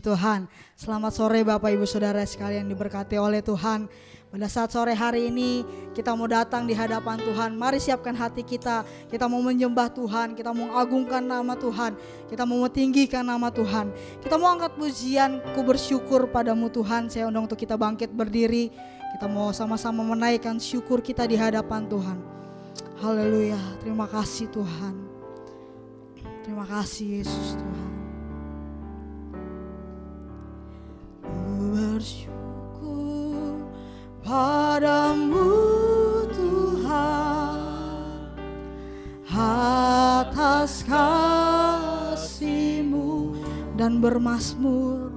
Tuhan. Selamat sore Bapak Ibu Saudara sekalian diberkati oleh Tuhan. Pada saat sore hari ini kita mau datang di hadapan Tuhan. Mari siapkan hati kita. Kita mau menyembah Tuhan. Kita mau mengagungkan nama Tuhan. Kita mau mentinggikan nama Tuhan. Kita mau angkat pujian, ku bersyukur padamu Tuhan. Saya undang untuk kita bangkit berdiri. Kita mau sama-sama menaikkan syukur kita di hadapan Tuhan. Haleluya. Terima kasih Tuhan. Terima kasih Yesus Tuhan. Ku bersyukur padamu Tuhan atas kasih-Mu dan bermazmur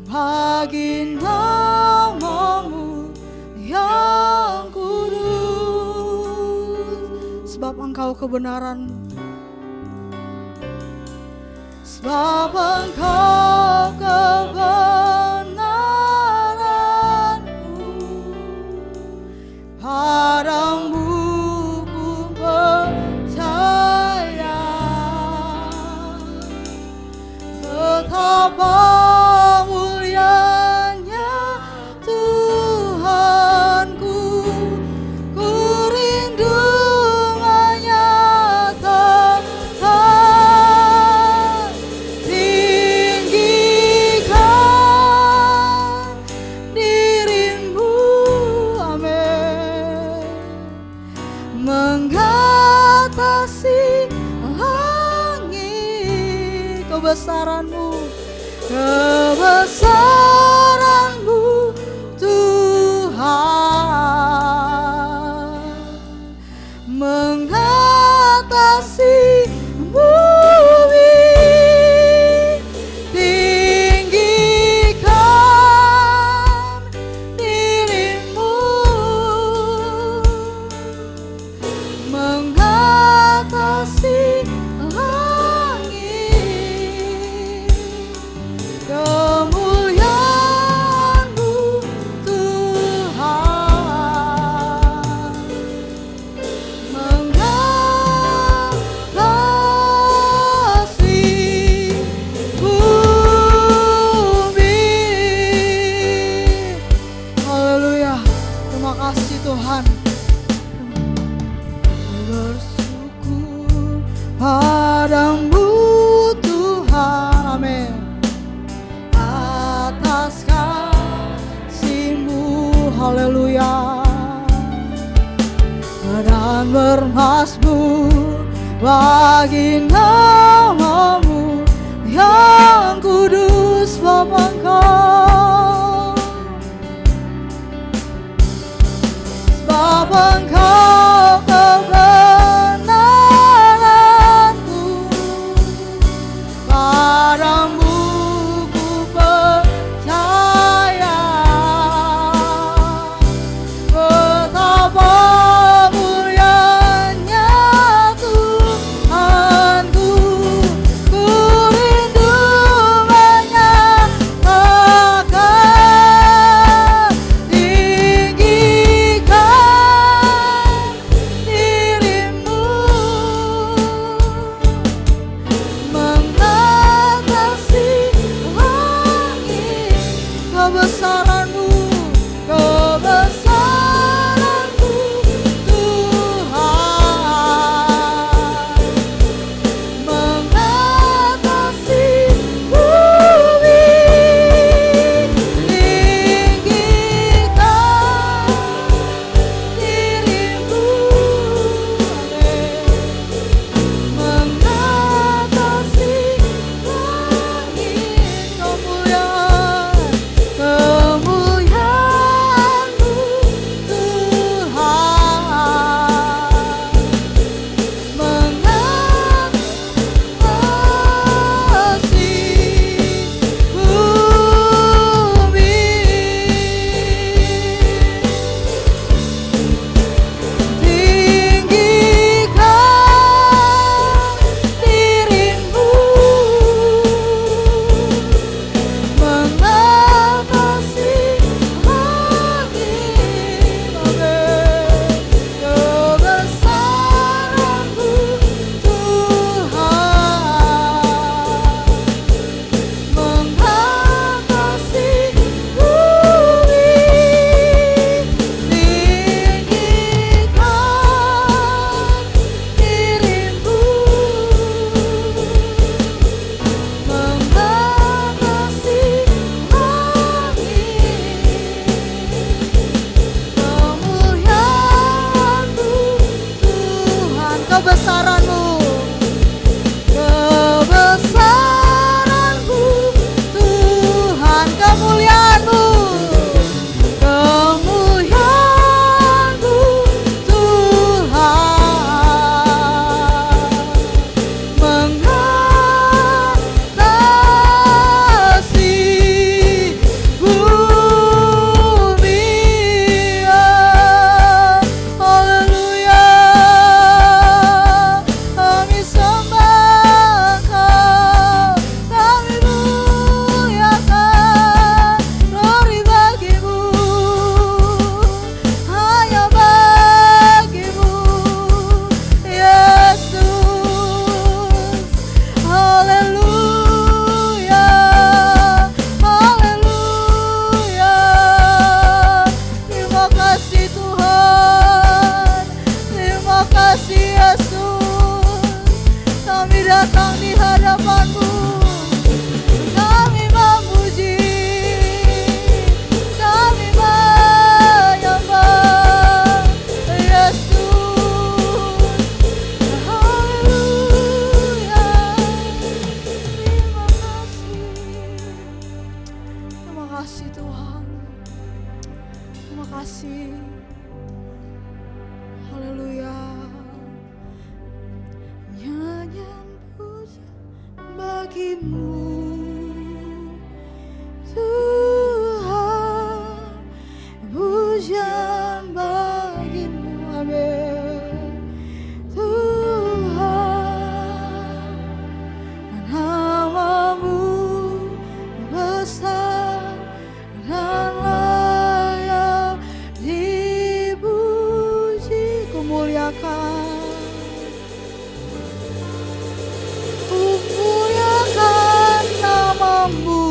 bagi nama-Mu yang kudus. Sebab Engkau kebenaran, sebab Engkau kebenaranku, padamu ku percaya. Betapa mulianya Tuhanku, ku rindu menyatakan tinggikan dirimu, amin, mengatasi langit. Kebesaran-Mu Tuhan, mengatasi bumi. Tinggikan dirimu, mengatasi kemuliaan-Mu Tuhan, mengatasi bumi. Haleluya, terima kasih Tuhan. Bersyukur padamu Tuhan, amin, atas kasih-Mu, haleluya, dan bermazmur bagi nama-Mu yang kudus. Bapa Engkau, sebab Engkau kebenaranku, padamu ku percaya. Betapa mulianya Tuhanku, ku rindu menyatakan kebesaran-Mu, kebesaran-Mu Tuhan, kemuliaan-Mu, kemuliaan-Mu Tuhan, mengatasi bumi. Haleluya, kami sembah Kau, kami muliakan, glory bagi-Mu, hanya bagi-Mu, Yesus. Haleluya, haleluya. Terima kasih Tuhan, terima kasih Yesus. Kami datang di hadapan-Mu, kami memuji, kami menyembah Yesus. Haleluya, terima kasih Tuhan, terima kasih. Haleluya. Nyanyian puja bagi-Mu Tuhan, pujian bagi-Mu, amin. Tuhan, nama-Mu besar dan layak dipuji, kumuliakan, kumuliakan nama-Mu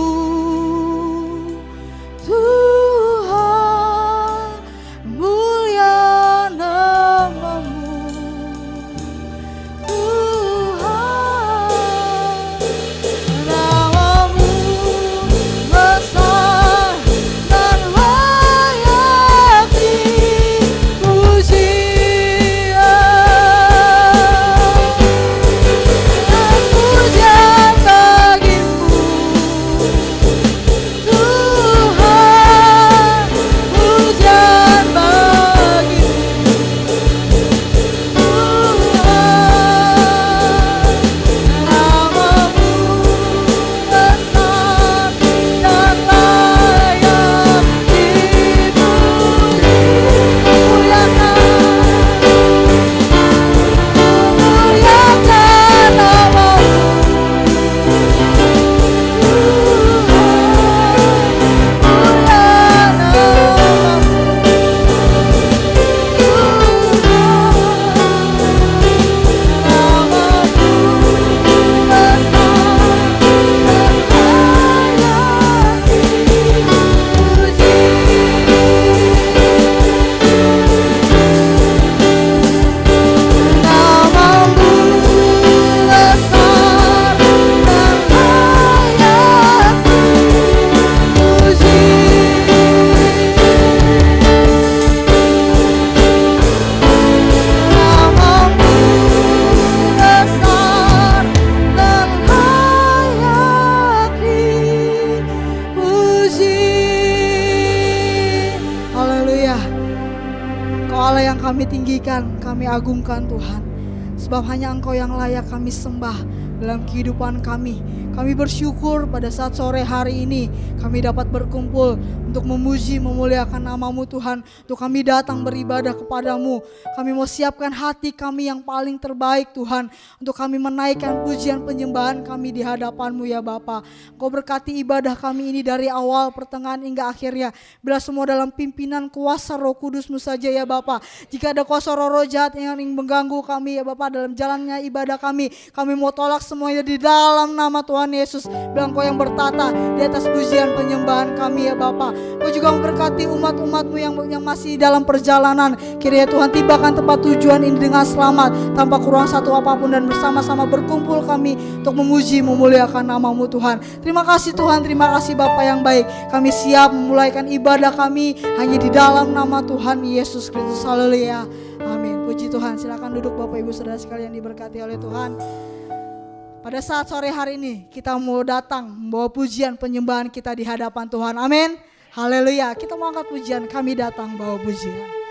Tuhan, mulia nama-Mu Tuhan, nama-Mu besar dan layak dipuji. Pujian bagi-Mu Tuhan, pujian bagi-Mu Tuhan, nama-Mu besar dan layak dipuji. Muliakan nama-Mu kami tinggikan, kami agungkan Tuhan. Sebab hanya Engkau yang layak kami sembah dalam kehidupan kami. Kami bersyukur pada saat sore hari ini kami dapat berkumpul untuk memuji, memuliakan nama-Mu Tuhan. Untuk kami datang beribadah kepada-Mu. Kami mau siapkan hati kami yang paling terbaik Tuhan. Untuk kami menaikkan pujian penyembahan kami di hadapan-Mu ya Bapa. Engkau berkati ibadah kami ini dari awal, pertengahan hingga akhirnya. Bila semua dalam pimpinan kuasa Roh Kudus-Mu saja ya Bapa. Jika ada kuasa roh jahat yang ingin mengganggu kami ya Bapa dalam jalannya ibadah kami mau tolak semuanya di dalam nama Tuhan Yesus. Bilang Kau yang bertata di atas pujian penyembahan kami ya Bapa. Kau juga memberkati umat-umat-Mu yang masih dalam perjalanan. Kiranya Tuhan tibakan tempat tujuan ini dengan selamat, tanpa kurang satu apapun, dan bersama-sama berkumpul kami untuk memuji, memuliakan nama-Mu Tuhan. Terima kasih Tuhan, terima kasih Bapa yang baik. Kami siap memulaikan ibadah kami hanya di dalam nama Tuhan Yesus Kristus. Haleluya. Amin. Puji Tuhan. Silakan duduk Bapak Ibu Saudara sekalian diberkati oleh Tuhan. Pada saat sore hari ini kita mau datang membawa pujian penyembahan kita di hadapan Tuhan. Amin. Haleluya. Kita mau angkat pujian, kami datang bawa pujian.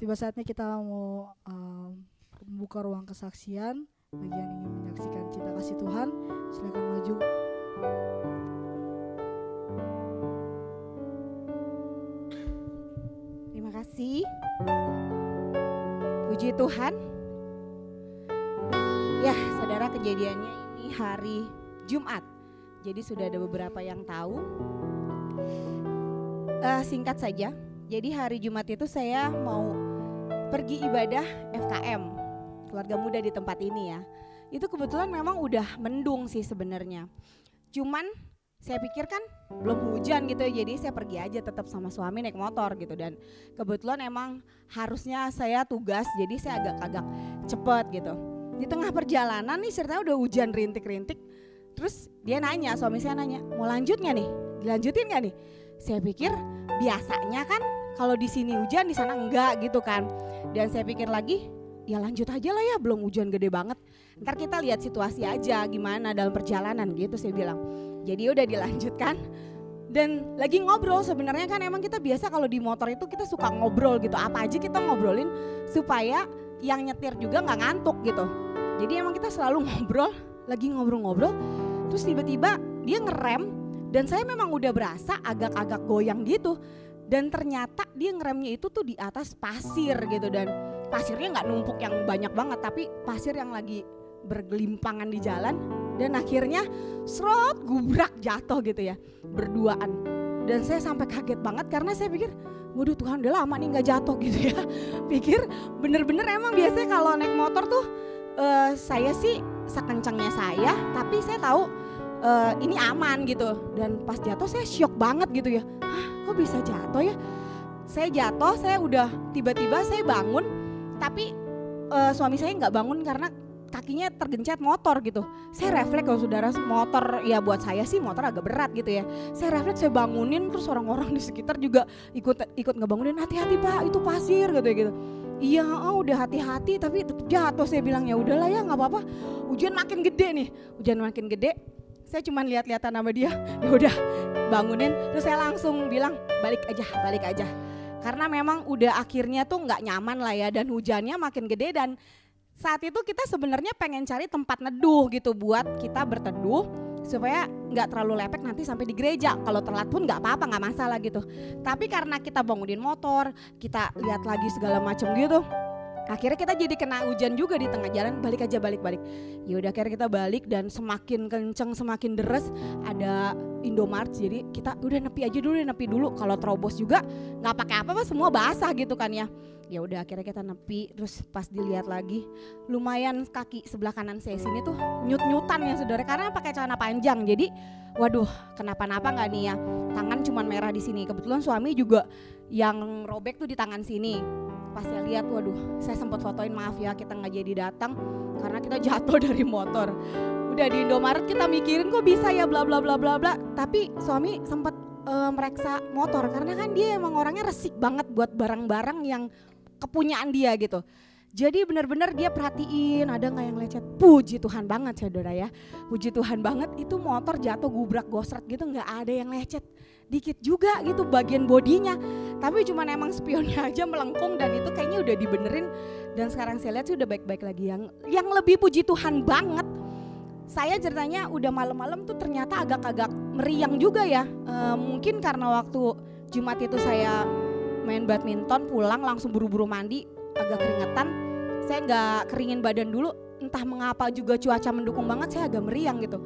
tiba saatnya kita mau membuka ruang kesaksian. Bagi yang ingin menyaksikan cinta kasih Tuhan, silakan maju. Terima kasih. Puji Tuhan. Ya, saudara, kejadiannya ini hari Jumat. Jadi sudah ada beberapa yang tahu. Singkat saja. Jadi hari Jumat itu saya mau pergi ibadah FKM, keluarga muda di tempat ini ya. Itu kebetulan memang udah mendung sih sebenarnya. Cuman saya pikir kan belum hujan gitu ya, jadi saya pergi aja tetap sama suami naik motor gitu. Dan kebetulan emang harusnya saya tugas, jadi saya agak cepet gitu. Di tengah perjalanan nih ceritanya udah hujan rintik-rintik. Terus dia nanya, suami saya nanya, mau lanjut gak nih? Dilanjutin gak nih? Saya pikir biasanya kan kalau di sini hujan di sana enggak gitu kan. Dan saya pikir lagi, ya lanjut aja lah ya, belum hujan gede banget. Ntar kita lihat situasi aja gimana dalam perjalanan gitu saya bilang. Jadi udah dilanjutkan. Dan lagi ngobrol, sebenarnya kan emang kita biasa kalau di motor itu kita suka ngobrol gitu. Apa aja kita ngobrolin supaya yang nyetir juga gak ngantuk gitu. Jadi emang kita selalu ngobrol, lagi ngobrol-ngobrol. Terus tiba-tiba dia ngerem dan saya memang udah berasa agak-agak goyang gitu. Dan ternyata dia ngeremnya itu tuh di atas pasir gitu. Dan pasirnya gak numpuk yang banyak banget, tapi pasir yang lagi bergelimpangan di jalan. Dan akhirnya serot gubrak jatuh gitu ya, berduaan. Dan saya sampai kaget banget karena saya pikir, waduh Tuhan udah lama nih gak jatuh gitu ya. Pikir bener-bener emang biasanya kalau naik motor tuh saya sih sekencangnya saya, tapi saya tahu ini aman gitu. Dan pas jatuh saya syok banget gitu ya, hah kok bisa jatuh ya. Saya jatuh, saya udah tiba-tiba saya bangun, tapi suami saya gak bangun karena kakinya tergencet motor gitu. Saya refleks kalau saudara, motor ya buat saya sih motor agak berat gitu ya. Saya refleks, saya bangunin, terus orang-orang di sekitar juga ikut ngebangunin, hati-hati Pak itu pasir gitu. Iya udah hati-hati tapi tetap jatuh. Saya bilang ya udahlah ya nggak apa-apa. Hujan makin gede. Saya cuma lihat-lihatan sama dia. Ya udah bangunin. Terus saya langsung bilang balik aja. Karena memang udah akhirnya tuh nggak nyaman lah ya, dan hujannya makin gede. Dan saat itu kita sebenarnya pengen cari tempat neduh gitu buat kita berteduh supaya nggak terlalu lepek nanti sampai di gereja. Kalau telat pun nggak apa-apa, nggak masalah gitu. Tapi karena kita bangunin motor, kita lihat lagi segala macam gitu, akhirnya kita jadi kena hujan juga di tengah jalan. Balik. Ya udah akhirnya kita balik dan semakin kenceng, semakin deres. Ada Indomaret, jadi kita udah nepi dulu. Kalau terobos juga nggak pakai apa-apa, semua basah gitu kan ya. Ya udah akhirnya kita nepi. Terus pas dilihat lagi, lumayan kaki sebelah kanan saya sini tuh nyut-nyutan ya saudara, karena pakai celana panjang. Jadi waduh kenapa-napa nggak nih ya, tangan cuman merah di sini. Kebetulan suami juga yang robek tuh di tangan sini. Pas saya lihat, waduh saya sempat fotoin, maaf ya kita nggak jadi datang karena kita jatuh dari motor. Udah di Indomaret kita mikirin kok bisa ya bla bla bla bla bla. Tapi suami sempat mereksa motor karena kan dia emang orangnya resik banget buat barang-barang yang kepunyaan dia gitu. Jadi benar-benar dia perhatiin ada nggak yang lecet. Puji Tuhan banget saudara ya, puji Tuhan banget itu motor jatuh gubrak gosret gitu, nggak ada yang lecet. Dikit juga gitu bagian bodinya, tapi cuman emang spionnya aja melengkung, dan itu kayaknya udah dibenerin. Dan sekarang saya lihat sih udah baik-baik lagi. Yang lebih puji Tuhan banget, saya ceritanya udah malam-malam tuh ternyata agak-agak meriang juga ya. Mungkin karena waktu Jumat itu saya main badminton, pulang langsung buru-buru mandi, agak keringetan. Saya gak keringin badan dulu, entah mengapa juga cuaca mendukung banget, saya agak meriang gitu.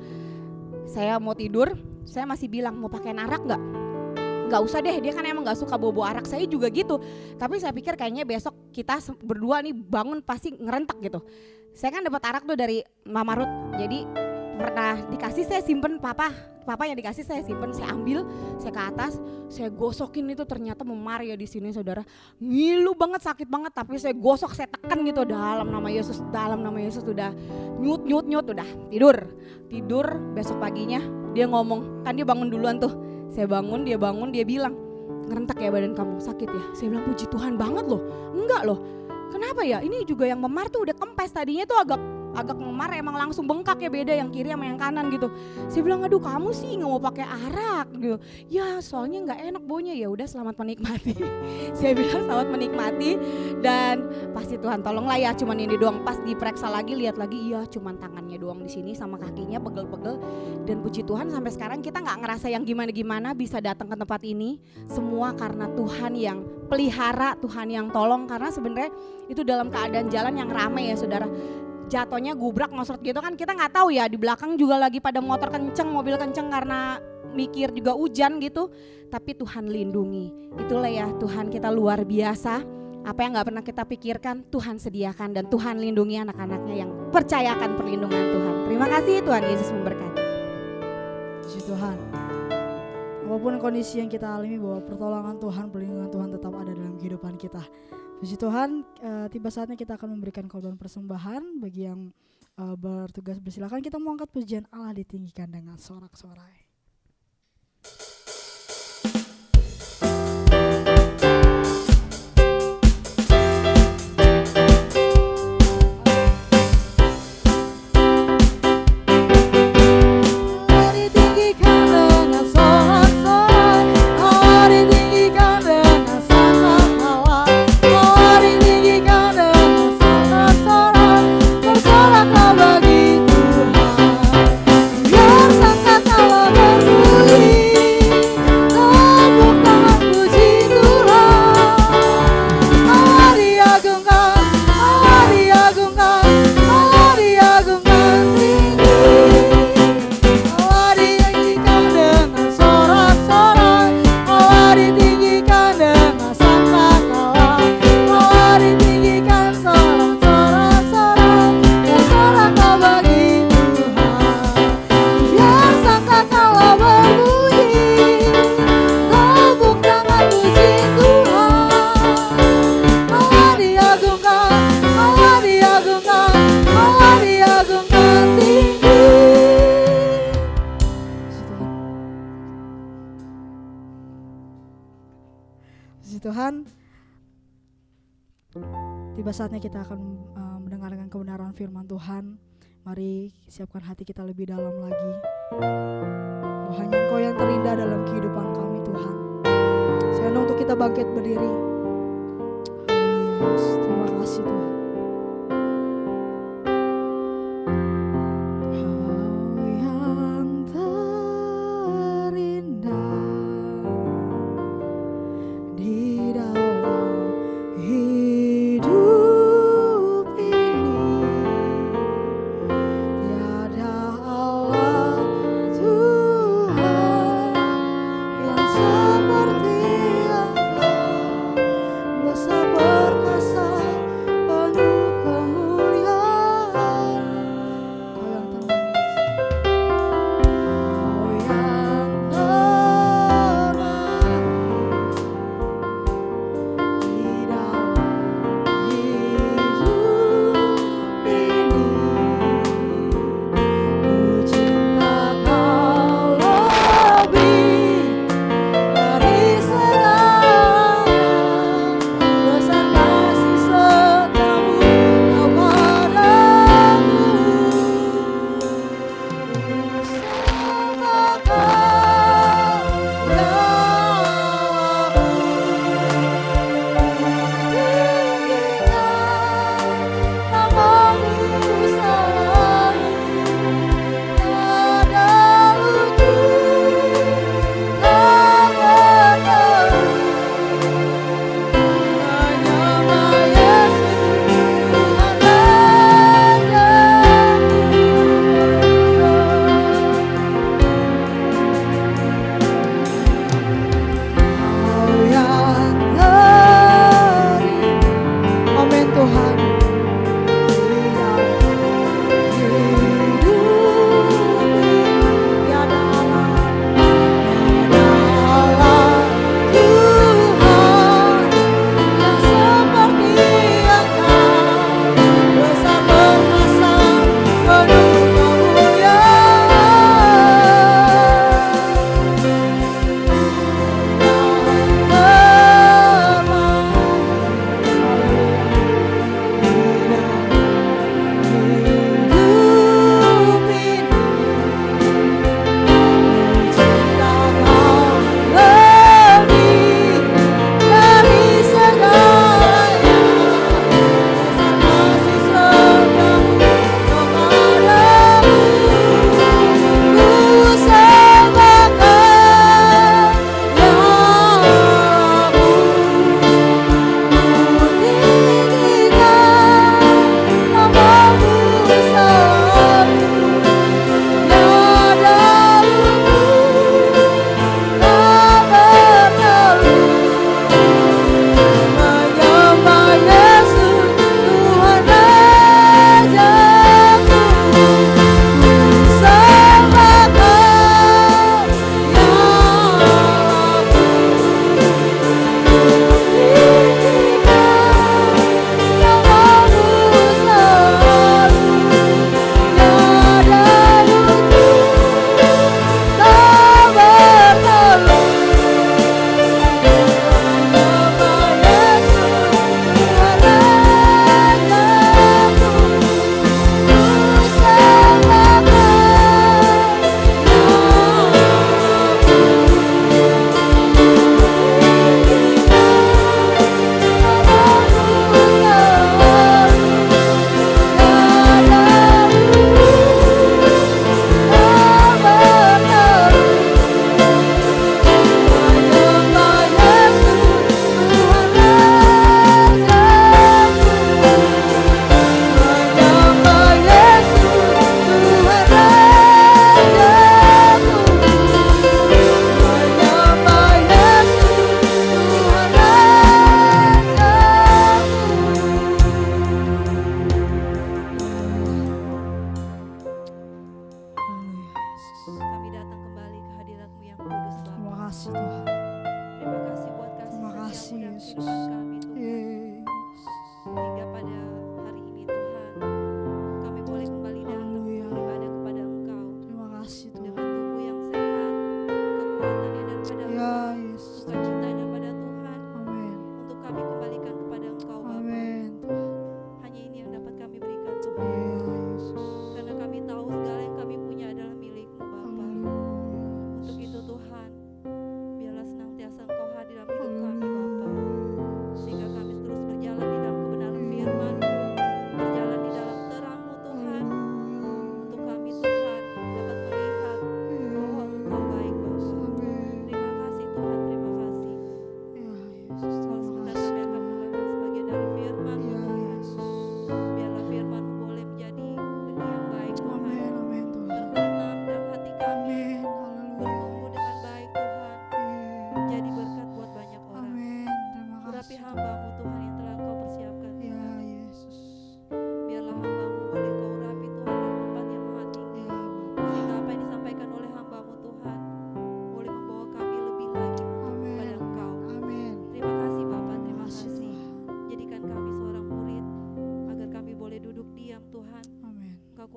Saya mau tidur, saya masih bilang mau pakai arak gak? Gak usah deh, dia kan emang gak suka bobo arak, saya juga gitu. Tapi saya pikir kayaknya besok kita berdua nih bangun pasti ngerentak gitu. Saya kan dapat arak tuh dari Mama Ruth, jadi pernah dikasih, saya simpen, papa yang dikasih saya simpen, saya ambil, saya ke atas, saya gosokin itu ternyata memar ya di sini saudara, ngilu banget, sakit banget, tapi saya gosok, saya tekan gitu, dalam nama Yesus udah nyut, udah tidur. Besok paginya dia ngomong, kan dia bangun duluan tuh, saya bangun, dia bilang, ngerentak ya badan kamu, sakit ya? Saya bilang puji Tuhan banget loh, enggak loh, kenapa ya? Ini juga yang memar tuh udah kempes, tadinya tuh agak agak memar, emang langsung bengkak ya, beda yang kiri sama yang kanan gitu. Saya bilang, aduh kamu sih nggak mau pakai arak gitu. Ya soalnya nggak enak baunya. Ya udah, selamat menikmati. Saya bilang selamat menikmati, dan pasti Tuhan tolonglah ya, cuman ini doang. Pas diperiksa lagi, lihat lagi, iya cuman tangannya doang di sini sama kakinya pegel-pegel. Dan puji Tuhan sampai sekarang kita nggak ngerasa yang gimana-gimana bisa datang ke tempat ini. Semua karena Tuhan yang pelihara, Tuhan yang tolong. Karena sebenarnya itu dalam keadaan jalan yang ramai ya saudara. Jatuhnya gubrak ngosot gitu kan, kita nggak tahu ya, di belakang juga lagi pada motor kenceng, mobil kenceng karena mikir juga hujan gitu. Tapi Tuhan lindungi. Itulah ya Tuhan kita luar biasa. Apa yang nggak pernah kita pikirkan Tuhan sediakan, dan Tuhan lindungi anak-anaknya yang percayakan perlindungan Tuhan. Terima kasih, Tuhan Yesus memberkati. Puji Tuhan. Apapun kondisi yang kita alami, bahwa pertolongan Tuhan, perlindungan Tuhan tetap ada dalam kehidupan kita. Puji Tuhan, tiba saatnya kita akan memberikan korban persembahan. Bagi yang bertugas bersilakan, kita mau angkat pujian Allah ditinggikan dengan sorak-sorai. Tuhan, tiba saatnya kita akan mendengarkan kebenaran firman Tuhan. Mari siapkan hati kita lebih dalam lagi, bahwa hanya Engkau yang terindah dalam kehidupan kami Tuhan. Sehingga untuk kita bangkit berdiri. Haleluya Yesus, terima kasih Tuhan.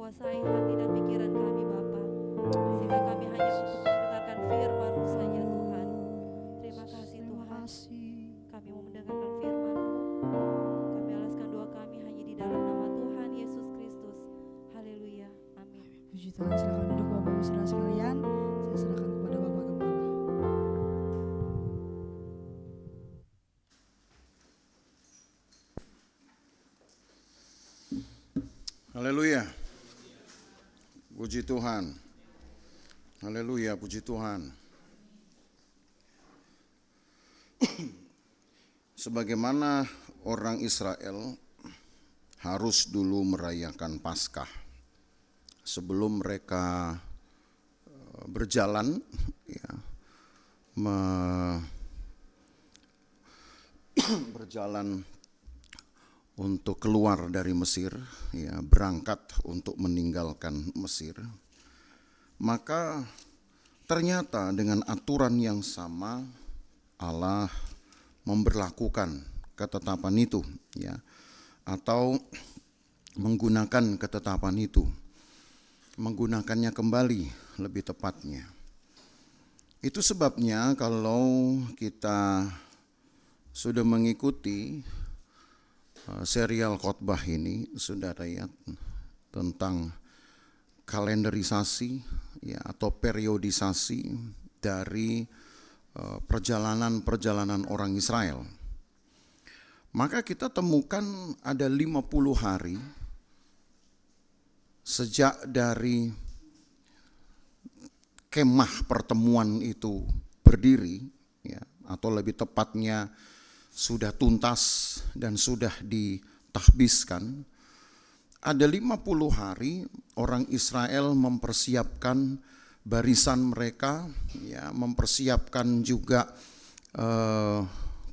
kuasai hati dan pikiran kami Bapa, sehingga kami hanya untuk mendengarkan firman-Mu saja Tuhan. Terima kasih Tuhan, kami mau mendengarkan firman-Mu. Kami alaskan doa kami hanya di dalam nama Tuhan Yesus Kristus. Haleluya, amin. Puji Tuhan, silakan duduk Bapak Ibu Saudara sekalian. Saya serahkan kepada Bapak Gembala. Haleluya. Puji Tuhan. Haleluya, puji Tuhan. Sebagaimana orang Israel harus dulu merayakan Paskah sebelum mereka berjalan ya, berjalan untuk keluar dari Mesir, ya, berangkat untuk meninggalkan Mesir. Maka ternyata dengan aturan yang sama Allah memberlakukan ketetapan itu, ya, atau menggunakan ketetapan itu, menggunakannya kembali lebih tepatnya. Itu sebabnya kalau kita sudah mengikuti serial khotbah ini, saudara, ya, tentang kalenderisasi, ya, atau periodisasi dari perjalanan-perjalanan orang Israel, maka kita temukan ada 50 hari sejak dari kemah pertemuan itu berdiri, ya, atau lebih tepatnya sudah tuntas dan sudah ditahbiskan. Ada 50 hari orang Israel mempersiapkan barisan mereka, ya, mempersiapkan juga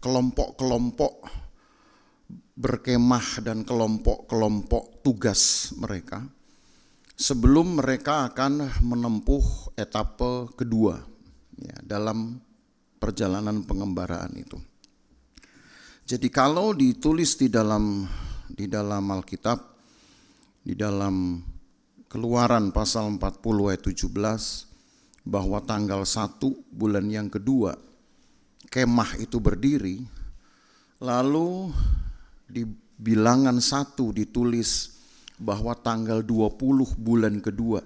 kelompok-kelompok berkemah dan kelompok-kelompok tugas mereka sebelum mereka akan menempuh etape kedua, ya, dalam perjalanan pengembaraan itu. Jadi kalau ditulis di dalam Alkitab, di dalam Keluaran pasal 40 ayat 17, bahwa tanggal 1 bulan yang kedua kemah itu berdiri, lalu di bilangan 1 ditulis bahwa tanggal 20 bulan kedua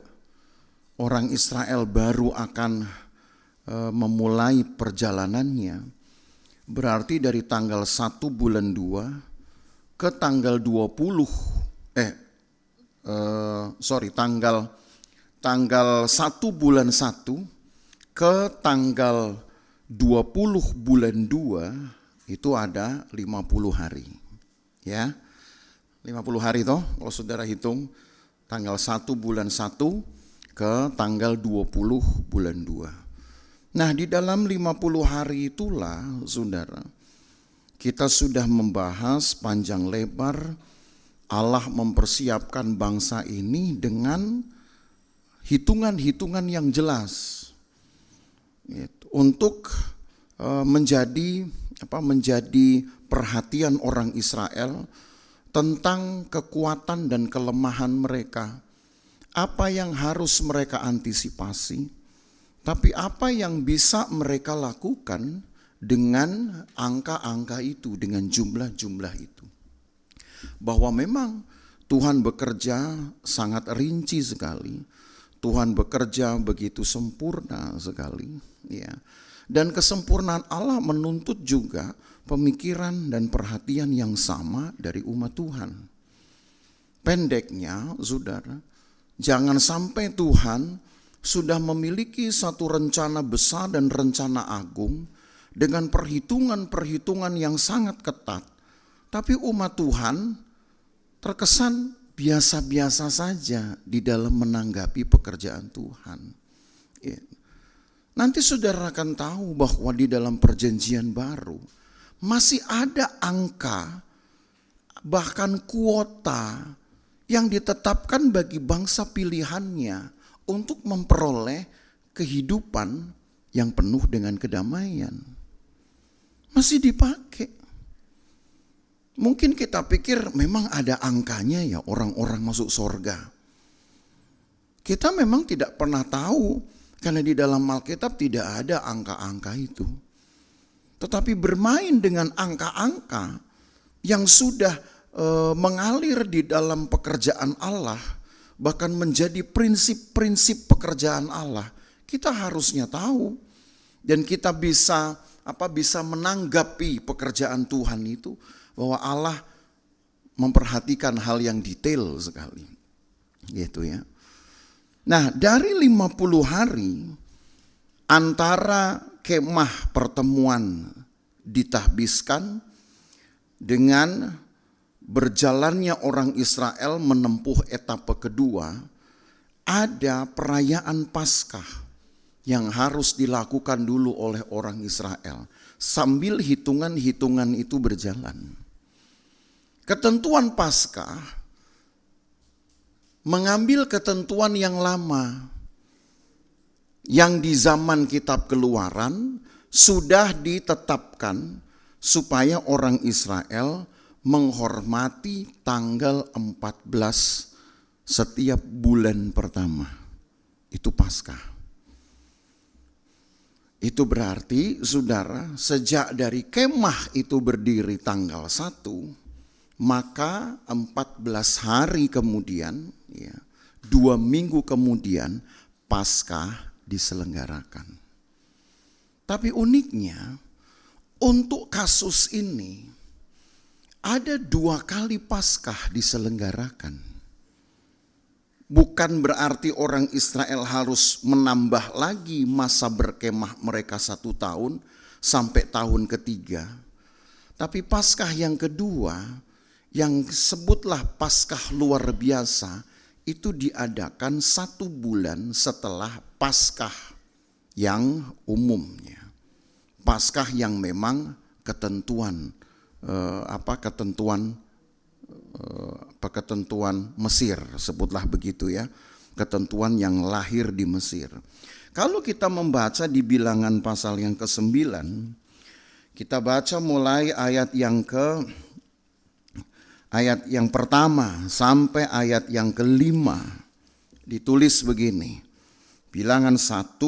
orang Israel baru akan memulai perjalanannya. Berarti dari tanggal 1 bulan 2 ke tanggal tanggal 1 bulan 1 ke tanggal 20 bulan 2 itu ada 50 hari. Ya. 50 hari toh, kalau saudara hitung tanggal 1 bulan 1 ke tanggal 20 bulan 2. Nah, di dalam 50 hari itulah, saudara, kita sudah membahas panjang lebar Allah mempersiapkan bangsa ini dengan hitungan-hitungan yang jelas untuk menjadi perhatian orang Israel tentang kekuatan dan kelemahan mereka. Apa yang harus mereka antisipasi, tapi apa yang bisa mereka lakukan dengan angka-angka itu, dengan jumlah-jumlah itu. Bahwa memang Tuhan bekerja sangat rinci sekali. Tuhan bekerja begitu sempurna sekali, ya. Dan kesempurnaan Allah menuntut juga pemikiran dan perhatian yang sama dari umat Tuhan. Pendeknya, saudara, jangan sampai Tuhan sudah memiliki satu rencana besar dan rencana agung dengan perhitungan-perhitungan yang sangat ketat. Tapi umat Tuhan terkesan biasa-biasa saja di dalam menanggapi pekerjaan Tuhan. Ya. Nanti saudara akan tahu bahwa di dalam perjanjian baru masih ada angka, bahkan kuota yang ditetapkan bagi bangsa pilihannya untuk memperoleh kehidupan yang penuh dengan kedamaian. Masih dipakai. Mungkin kita pikir memang ada angkanya ya orang-orang masuk sorga. Kita memang tidak pernah tahu, karena di dalam Alkitab tidak ada angka-angka itu. Tetapi bermain dengan angka-angka yang sudah mengalir di dalam pekerjaan Allah, bahkan menjadi prinsip-prinsip pekerjaan Allah, kita harusnya tahu. Dan kita bisa menanggapi pekerjaan Tuhan itu, bahwa Allah memperhatikan hal yang detail sekali. Gitu ya. Nah, dari 50 hari antara kemah pertemuan ditahbiskan dengan berjalannya orang Israel menempuh etapa kedua, ada perayaan Paskah yang harus dilakukan dulu oleh orang Israel sambil hitungan-hitungan itu berjalan. Ketentuan Paskah mengambil ketentuan yang lama yang di zaman kitab Keluaran sudah ditetapkan supaya orang Israel menghormati tanggal 14 setiap bulan pertama. Itu Paskah. Itu berarti, saudara, sejak dari kemah itu berdiri tanggal 1, maka 14 hari kemudian, 2 minggu kemudian Paskah diselenggarakan. Tapi uniknya, untuk kasus ini ada 2 kali Paskah diselenggarakan. Bukan berarti orang Israel harus menambah lagi masa berkemah mereka 1 tahun sampai tahun ketiga. Tapi Paskah yang kedua, yang sebutlah Paskah luar biasa, itu diadakan 1 bulan setelah Paskah yang umumnya. Paskah yang memang ketentuan Mesir, sebutlah begitu ya, ketentuan yang lahir di Mesir. Kalau kita membaca di Bilangan pasal yang ke-9, kita baca mulai ayat yang pertama sampai ayat yang ke-5, ditulis begini. Bilangan 9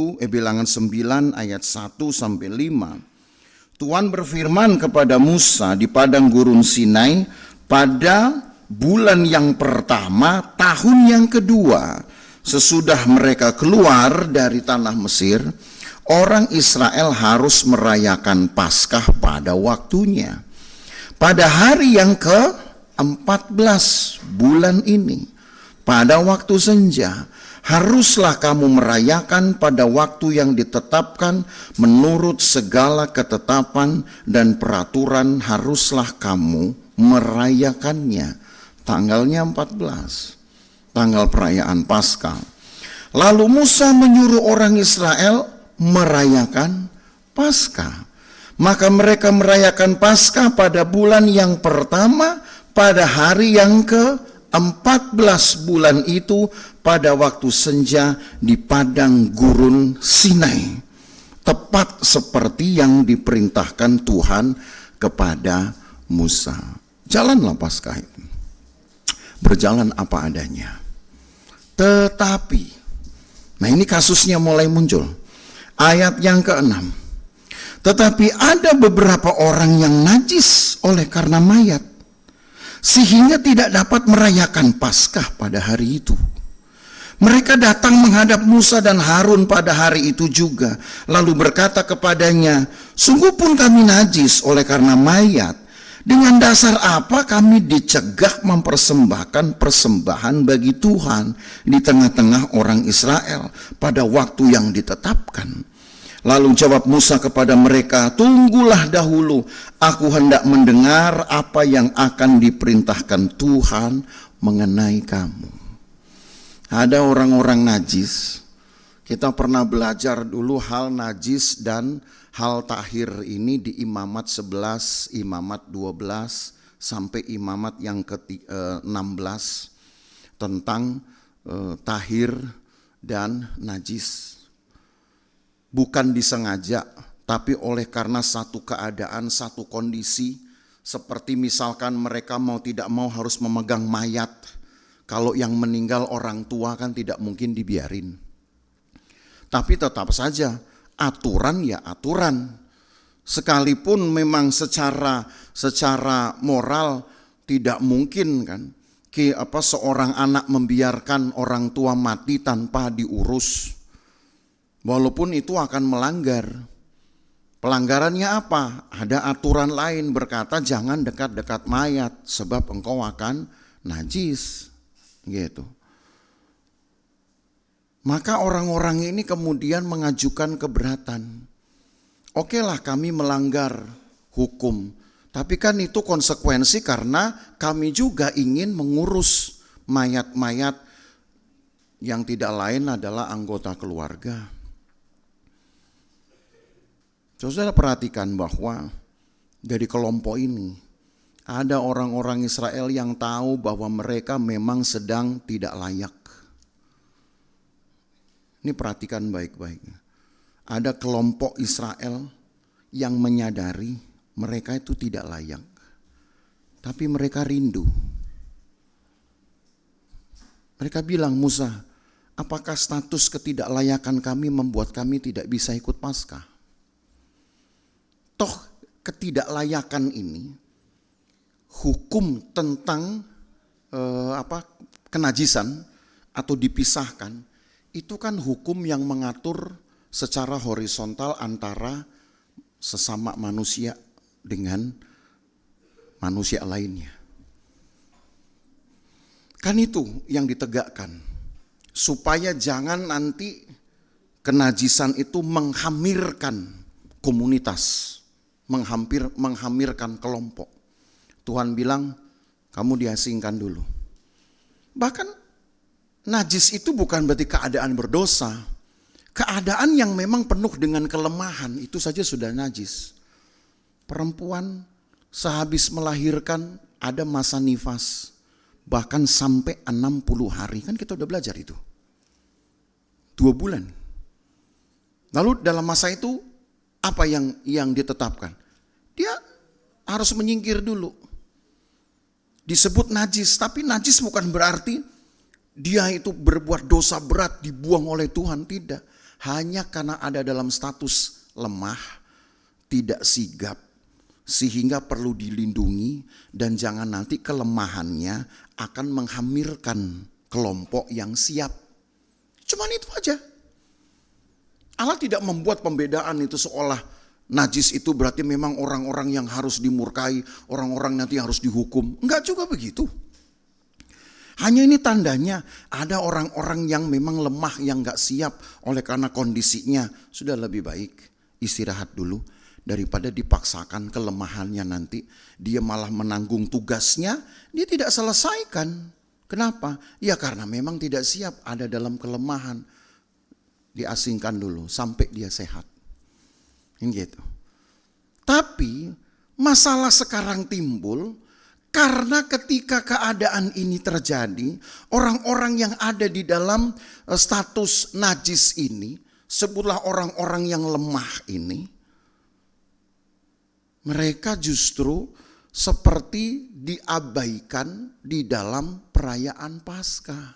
ayat 1 sampai 5. Tuhan berfirman kepada Musa di padang gurun Sinai pada bulan yang pertama tahun yang kedua sesudah mereka keluar dari tanah Mesir, orang Israel harus merayakan Paskah pada waktunya. Pada hari yang ke-14 bulan ini, pada waktu senja, haruslah kamu merayakan pada waktu yang ditetapkan menurut segala ketetapan dan peraturan, haruslah kamu merayakannya. Tanggalnya 14, tanggal perayaan Paskah. Lalu Musa menyuruh orang Israel merayakan Paskah. Maka mereka merayakan Paskah pada bulan yang pertama, pada hari yang ke-14 bulan itu, pada waktu senja di padang gurun Sinai. Tepat seperti yang diperintahkan Tuhan kepada Musa. Jalanlah Paskah itu. Berjalan apa adanya. Tetapi, nah ini kasusnya mulai muncul. Ayat yang ke-6. Tetapi ada beberapa orang yang najis oleh karena mayat, sehingga tidak dapat merayakan Paskah pada hari itu. Mereka datang menghadap Musa dan Harun pada hari itu juga, lalu berkata kepadanya, sungguh pun kami najis oleh karena mayat. Dengan dasar apa kami dicegah mempersembahkan persembahan bagi Tuhan di tengah-tengah orang Israel pada waktu yang ditetapkan? Lalu jawab Musa kepada mereka, tunggulah dahulu, aku hendak mendengar apa yang akan diperintahkan Tuhan mengenai kamu. Ada orang-orang najis. Kita pernah belajar dulu hal najis dan hal tahir ini di Imamat 11, Imamat 12, sampai Imamat yang ke-16 tentang tahir dan najis. Bukan disengaja, tapi oleh karena satu keadaan, satu kondisi, seperti misalkan mereka mau tidak mau harus memegang mayat. Kalau yang meninggal orang tua kan tidak mungkin dibiarin. Tapi tetap saja aturan ya aturan. Sekalipun memang secara moral tidak mungkin kan seorang anak membiarkan orang tua mati tanpa diurus. Walaupun itu akan melanggar. Pelanggarannya apa? Ada aturan lain berkata jangan dekat-dekat mayat sebab engkau akan najis. Gitu. Maka orang-orang ini kemudian mengajukan keberatan. Oke lah kami melanggar hukum. Tapi kan itu konsekuensi karena kami juga ingin mengurus mayat-mayat yang tidak lain adalah anggota keluarga. Saudara perhatikan bahwa dari kelompok ini ada orang-orang Israel yang tahu bahwa mereka memang sedang tidak layak. Ini perhatikan baik-baik. Ada kelompok Israel yang menyadari mereka itu tidak layak. Tapi mereka rindu. Mereka bilang, Musa, apakah status ketidaklayakan kami membuat kami tidak bisa ikut Paskah? Toh ketidaklayakan ini, hukum tentang kenajisan atau dipisahkan, itu kan hukum yang mengatur secara horizontal antara sesama manusia dengan manusia lainnya. Kan itu yang ditegakkan, supaya jangan nanti kenajisan itu menghamirkan komunitas, menghamirkan kelompok. Tuhan bilang, kamu diasingkan dulu. Bahkan najis itu bukan berarti keadaan berdosa. Keadaan yang memang penuh dengan kelemahan itu saja sudah najis. Perempuan sehabis melahirkan ada masa nifas. Bahkan sampai 60 hari. Kan kita udah belajar itu. 2 bulan. Lalu dalam masa itu apa yang ditetapkan? Dia harus menyingkir dulu. Disebut najis, tapi najis bukan berarti dia itu berbuat dosa berat dibuang oleh Tuhan, tidak. Hanya karena ada dalam status lemah, tidak sigap, sehingga perlu dilindungi dan jangan nanti kelemahannya akan menghamirkan kelompok yang siap. Cuman itu aja. Allah tidak membuat pembedaan itu seolah najis itu berarti memang orang-orang yang harus dimurkai, orang-orang nanti harus dihukum. Enggak juga begitu. Hanya ini tandanya ada orang-orang yang memang lemah, yang enggak siap oleh karena kondisinya. Sudah lebih baik istirahat dulu daripada dipaksakan kelemahannya nanti. Dia malah menanggung tugasnya, dia tidak selesaikan. Kenapa? Ya karena memang tidak siap, ada dalam kelemahan. Diasingkan dulu sampai dia sehat. Gitu. Tapi masalah sekarang timbul karena ketika keadaan ini terjadi, orang-orang yang ada di dalam status najis ini, sebutlah orang-orang yang lemah ini, mereka justru seperti diabaikan di dalam perayaan Paskah.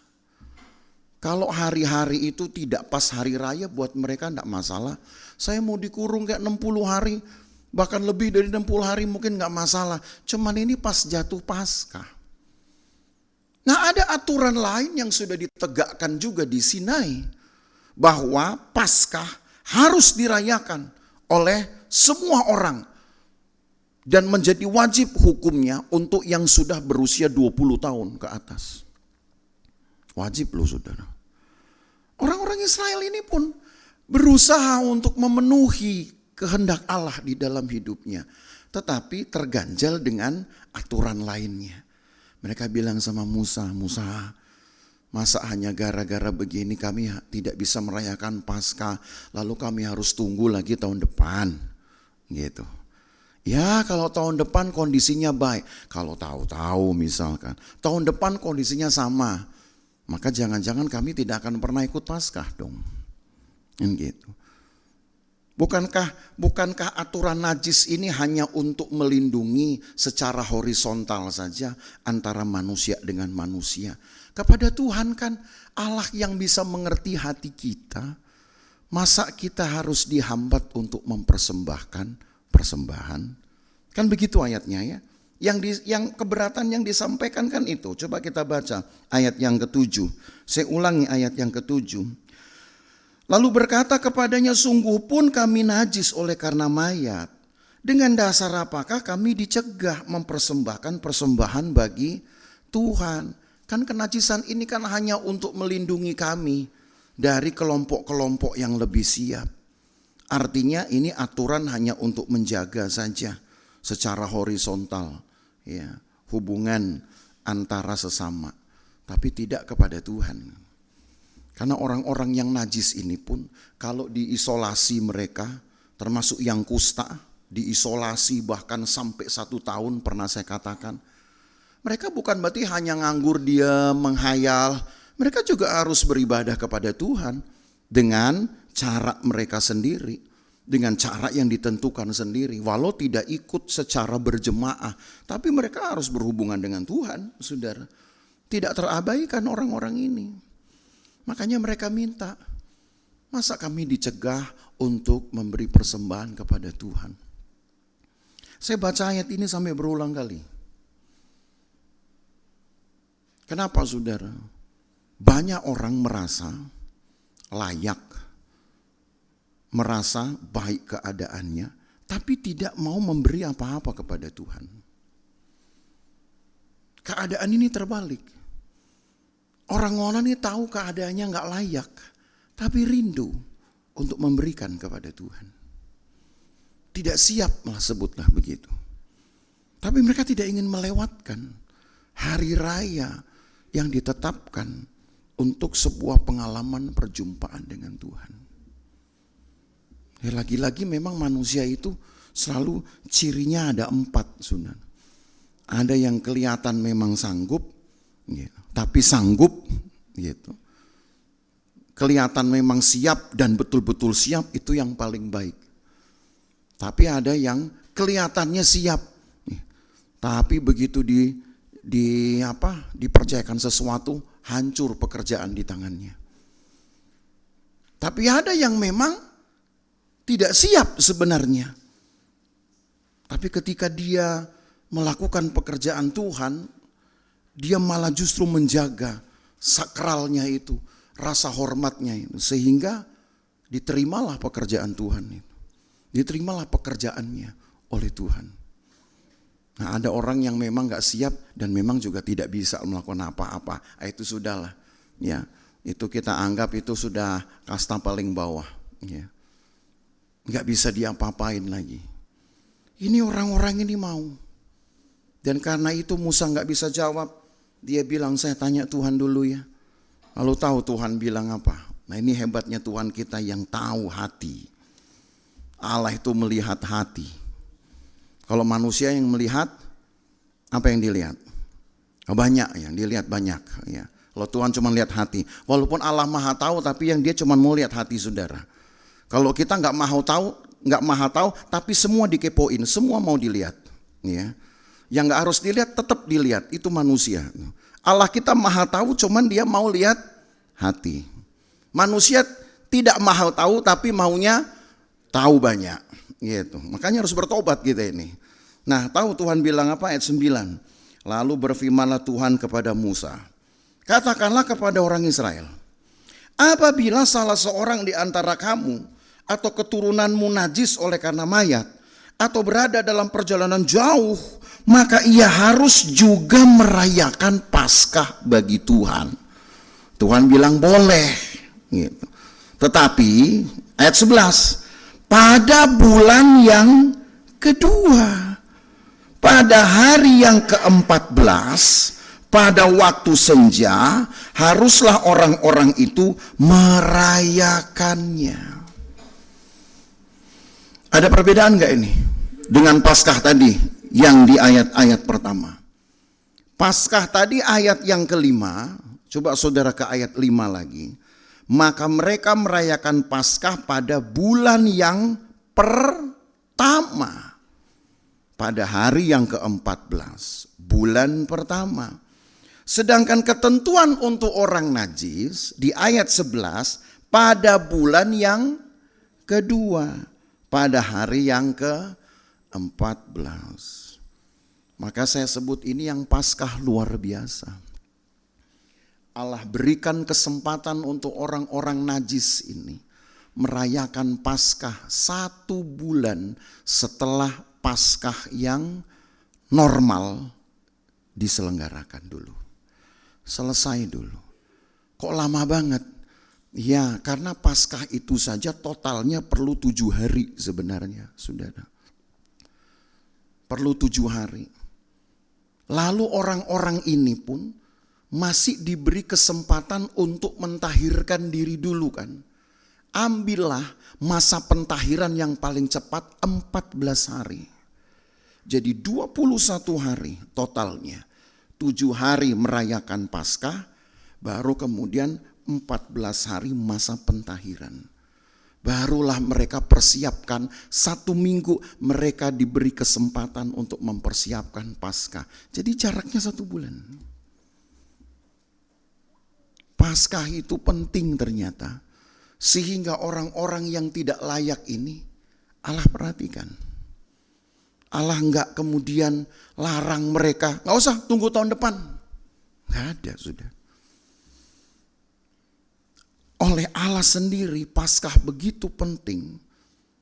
Kalau hari-hari itu tidak pas hari raya buat mereka tidak masalah. Saya mau dikurung kayak 60 hari, bahkan lebih dari 60 hari mungkin gak masalah. Cuman ini pas jatuh Paskah. Nah ada aturan lain yang sudah ditegakkan juga di Sinai. Bahwa Paskah harus dirayakan oleh semua orang. Dan menjadi wajib hukumnya untuk yang sudah berusia 20 tahun ke atas. Wajib loh saudara. Orang-orang Israel ini pun berusaha untuk memenuhi kehendak Allah di dalam hidupnya. Tetapi terganjal dengan aturan lainnya. Mereka bilang sama Musa, Musa, masa hanya gara-gara begini kami tidak bisa merayakan Paskah, lalu kami harus tunggu lagi tahun depan. Gitu. Ya kalau tahun depan kondisinya baik, kalau tahu-tahu misalkan, tahun depan kondisinya sama, maka jangan-jangan kami tidak akan pernah ikut Paskah dong. Gitu. Bukankah aturan najis ini hanya untuk melindungi secara horizontal saja antara manusia dengan manusia? Kepada Tuhan kan Allah yang bisa mengerti hati kita. Masa kita harus dihambat untuk mempersembahkan persembahan? Kan begitu ayatnya ya. Yang keberatan yang disampaikan kan itu. Coba kita baca ayat yang ke-7. Saya ulangi ayat yang ke-7. Lalu berkata kepadanya, sungguh pun kami najis oleh karena mayat. Dengan dasar apakah kami dicegah mempersembahkan persembahan bagi Tuhan? Kan kenajisan ini kan hanya untuk melindungi kami dari kelompok-kelompok yang lebih siap. Artinya ini aturan hanya untuk menjaga saja secara horizontal ya, hubungan antara sesama, tapi tidak kepada Tuhan. Karena orang-orang yang najis ini pun kalau diisolasi mereka, termasuk yang kusta, diisolasi bahkan sampai 1 tahun pernah saya katakan. Mereka bukan berarti hanya nganggur dia menghayal, mereka juga harus beribadah kepada Tuhan dengan cara mereka sendiri, dengan cara yang ditentukan sendiri. Walau tidak ikut secara berjemaah, tapi mereka harus berhubungan dengan Tuhan, saudara. Tidak terabaikan orang-orang ini. Makanya mereka minta, masa kami dicegah untuk memberi persembahan kepada Tuhan? Saya baca ayat ini sampai berulang kali. Kenapa saudara? Banyak orang merasa layak, merasa baik keadaannya, tapi tidak mau memberi apa-apa kepada Tuhan. Keadaan ini terbalik. Orang-orang ini tahu keadaannya nggak layak, tapi rindu untuk memberikan kepada Tuhan. Tidak siap malah sebutlah begitu. Tapi mereka tidak ingin melewatkan hari raya yang ditetapkan untuk sebuah pengalaman perjumpaan dengan Tuhan. Ya, lagi-lagi memang manusia itu selalu cirinya ada 4, saudara. Ada yang kelihatan memang sanggup, ya, tapi sanggup gitu. Kelihatan memang siap dan betul-betul siap, itu yang paling baik. Tapi ada yang kelihatannya siap, tapi begitu dipercayakan sesuatu, hancur pekerjaan di tangannya. Tapi ada yang memang tidak siap sebenarnya. Tapi ketika dia melakukan pekerjaan Tuhan, dia malah justru menjaga sakralnya itu, rasa hormatnya itu, sehingga diterimalah pekerjaan Tuhan itu. Diterimalah pekerjaannya oleh Tuhan. Nah, ada orang yang memang gak siap dan memang juga tidak bisa melakukan apa-apa. Itu sudahlah, ya, itu kita anggap itu sudah kasta paling bawah, ya. Gak bisa diapa-apain lagi. Ini orang-orang ini mau. Dan karena itu Musa gak bisa jawab. Dia bilang, saya tanya Tuhan dulu ya. Lalu tahu Tuhan bilang apa? Nah, ini hebatnya Tuhan kita yang tahu hati. Allah itu melihat hati. Kalau manusia yang melihat, apa yang dilihat? Banyak yang dilihat banyak. Ya. Kalau Tuhan cuma lihat hati. Walaupun Allah maha tahu, tapi yang dia cuma mau lihat hati saudara. Kalau kita nggak maha tahu, tapi semua dikepoin, semua mau dilihat. Ya. Yang nggak harus dilihat tetap dilihat, itu manusia. Allah kita maha tahu, cuman dia mau lihat hati. Manusia tidak maha tahu, tapi maunya tahu banyak. Gitu. Makanya harus bertobat kita ini. Nah, tahu Tuhan bilang apa? Ayat 9. Lalu berfirmanlah Tuhan kepada Musa, katakanlah kepada orang Israel, apabila salah seorang di antara kamu atau keturunanmu najis oleh karena mayat, atau berada dalam perjalanan jauh, maka ia harus juga merayakan Paskah bagi Tuhan. Tuhan bilang boleh. Gitu. Tetapi ayat 11, pada bulan yang kedua, pada hari yang ke-14, pada waktu senja, haruslah orang-orang itu merayakannya. Ada perbedaan gak ini dengan Paskah tadi yang di ayat-ayat pertama? Paskah tadi ayat yang kelima, coba saudara ke ayat 5 lagi. Maka mereka merayakan Paskah pada bulan yang pertama. Pada hari yang ke-14, bulan pertama. Sedangkan ketentuan untuk orang najis di ayat 11, pada bulan yang kedua, pada hari yang ke-14. Maka saya sebut ini yang Paskah luar biasa. Allah berikan kesempatan untuk orang-orang najis ini merayakan Paskah 1 bulan setelah Paskah yang normal diselenggarakan dulu. Selesai dulu. Kok lama banget? Ya, karena Paskah itu saja totalnya perlu 7 hari sebenarnya, saudara. Perlu 7 hari. Lalu orang-orang ini pun masih diberi kesempatan untuk mentahirkan diri dulu kan. Ambillah masa pentahiran yang paling cepat 14 hari. Jadi 21 hari totalnya. 7 hari merayakan Paskah, baru kemudian 14 hari masa pentahiran. Barulah mereka persiapkan 1 minggu mereka diberi kesempatan untuk mempersiapkan Paskah. Jadi jaraknya 1 bulan. Paskah itu penting ternyata. Sehingga orang-orang yang tidak layak ini Allah perhatikan. Allah enggak kemudian larang mereka, enggak usah tunggu tahun depan. Enggak ada sudah. Oleh Allah sendiri Paskah begitu penting,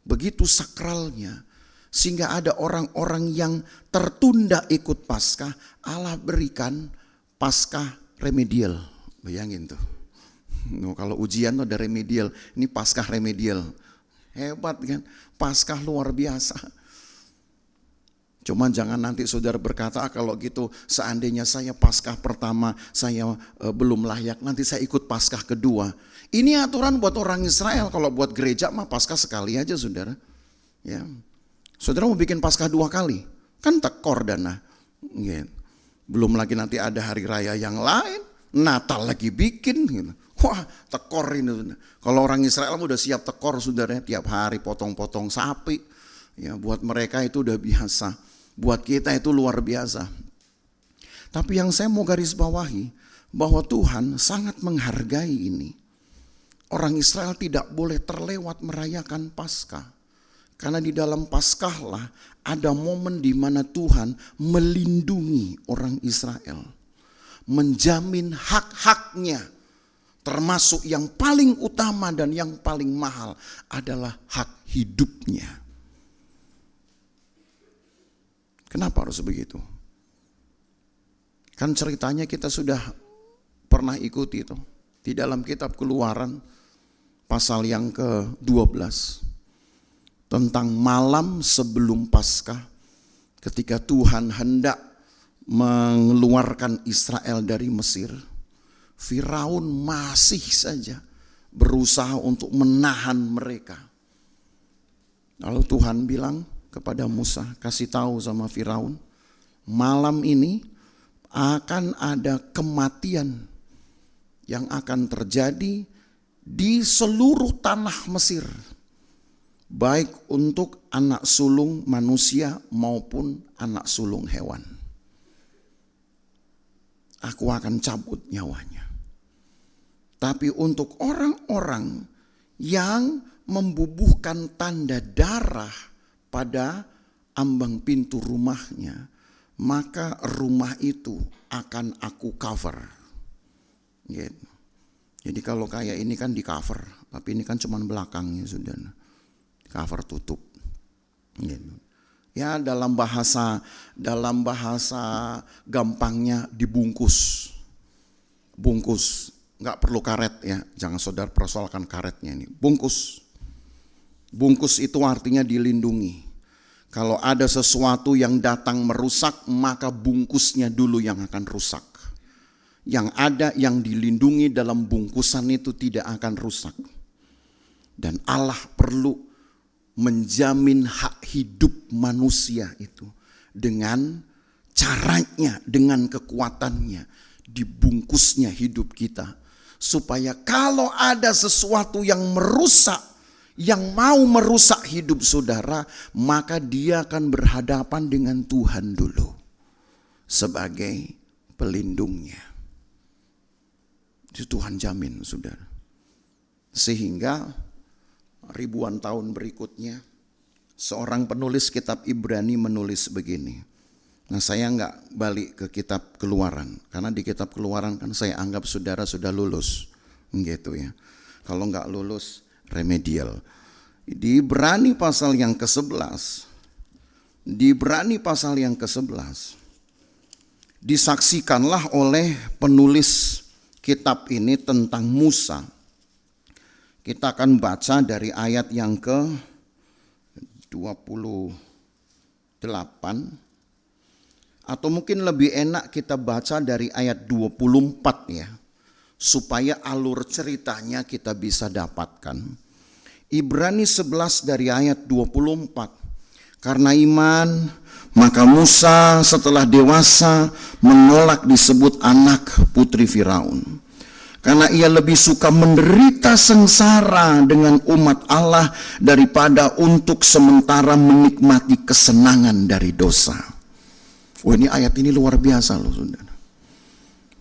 begitu sakralnya, sehingga ada orang-orang yang tertunda ikut Paskah, Allah berikan Paskah remedial. Bayangin tuh, kalau ujian tuh ada remedial, ini Paskah remedial. Hebat kan, Paskah luar biasa. Cuma jangan nanti saudara berkata, kalau gitu seandainya saya Paskah pertama saya belum layak, nanti saya ikut Paskah kedua. Ini aturan buat orang Israel, kalau buat gereja mah Paskah sekali aja saudara. Ya, saudara mau bikin Paskah 2 kali, kan tekor dana. Gitu. Belum lagi nanti ada hari raya yang lain, Natal lagi bikin. Gitu. Wah tekor ini. Kalau orang Israel udah siap tekor saudara, tiap hari potong-potong sapi. Ya, buat mereka itu udah biasa. Buat kita itu luar biasa. Tapi yang saya mau garis bawahi, bahwa Tuhan sangat menghargai ini. Orang Israel tidak boleh terlewat merayakan Paskah. Karena di dalam Paskah lah ada momen di mana Tuhan melindungi orang Israel. Menjamin hak-haknya. Termasuk yang paling utama dan yang paling mahal adalah hak hidupnya. Kenapa harus begitu? Kan ceritanya kita sudah pernah ikuti itu. Di dalam kitab Keluaran pasal yang ke-12. Tentang malam sebelum Paskah. Ketika Tuhan hendak mengeluarkan Israel dari Mesir. Firaun masih saja berusaha untuk menahan mereka. Lalu Tuhan bilang kepada Musa, kasih tahu sama Firaun, malam ini akan ada kematian yang akan terjadi di seluruh tanah Mesir, baik untuk anak sulung manusia maupun anak sulung hewan. Aku akan cabut nyawanya. Tapi untuk orang-orang yang membubuhkan tanda darah pada ambang pintu rumahnya, maka rumah itu akan aku cover. Gitu. Jadi kalau kayak ini kan di cover, tapi ini kan cuma belakangnya sudah, cover tutup. Gitu. Ya dalam bahasa gampangnya dibungkus, bungkus, nggak perlu karet ya, jangan saudara persoalkan karetnya ini, bungkus. Bungkus itu artinya dilindungi. Kalau ada sesuatu yang datang merusak, maka bungkusnya dulu yang akan rusak. Yang ada yang dilindungi dalam bungkusan itu tidak akan rusak. Dan Allah perlu menjamin hak hidup manusia itu dengan caranya, dengan kekuatannya, dibungkusnya hidup kita. Supaya kalau ada sesuatu yang merusak, yang mau merusak hidup saudara, maka dia akan berhadapan dengan Tuhan dulu sebagai pelindungnya. Itu Tuhan jamin, saudara. Sehingga ribuan tahun berikutnya, seorang penulis kitab Ibrani menulis begini. Nah, saya nggak balik ke kitab Keluaran, karena di kitab Keluaran kan saya anggap saudara sudah lulus, gitu ya. Kalau nggak lulus, remedial. Di Ibrani pasal yang ke-11, disaksikanlah oleh penulis kitab ini tentang Musa. Kita akan baca dari ayat yang ke-28, atau mungkin lebih enak kita baca dari ayat 24 ya, supaya alur ceritanya kita bisa dapatkan. Ibrani 11 dari ayat 24. Karena iman, maka Musa setelah dewasa menolak disebut anak putri Firaun. Karena ia lebih suka menderita sengsara dengan umat Allah daripada untuk sementara menikmati kesenangan dari dosa. Oh, ini ayat ini luar biasa loh, saudara.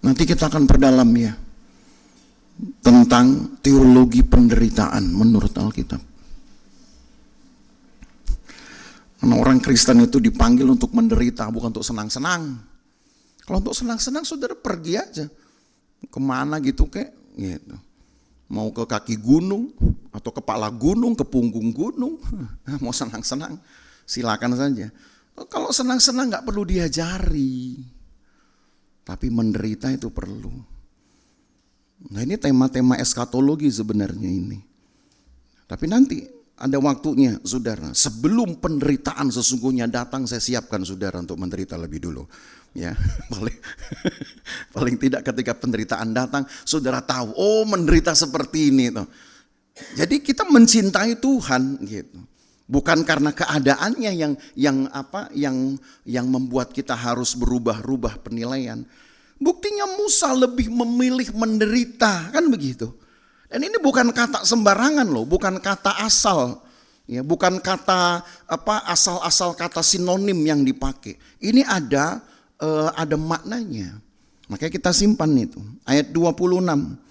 Nanti kita akan perdalam ya tentang teologi penderitaan menurut Alkitab. Karena orang Kristen itu dipanggil untuk menderita, bukan untuk senang-senang. Kalau untuk senang-senang, saudara pergi aja kemana gitu kayak gitu. Mau ke kaki gunung atau kepala gunung, ke punggung gunung, mau senang-senang silakan saja. Kalau senang-senang nggak perlu diajari, tapi menderita itu perlu. Nah, ini tema-tema eskatologi sebenarnya ini. Tapi nanti ada waktunya, saudara. Sebelum penderitaan sesungguhnya datang, saya siapkan saudara untuk menderita lebih dulu. Ya, paling tidak ketika penderitaan datang, saudara tahu, oh menderita seperti ini tuh. Jadi kita mencintai Tuhan gitu. Bukan karena keadaannya yang membuat kita harus berubah-ubah penilaian. Buktinya Musa lebih memilih menderita, kan begitu. Dan ini bukan kata sembarangan loh, bukan kata asal. Ya, bukan kata asal-asal kata sinonim yang dipakai. Ini ada maknanya. Makanya kita simpan itu. Ayat 26.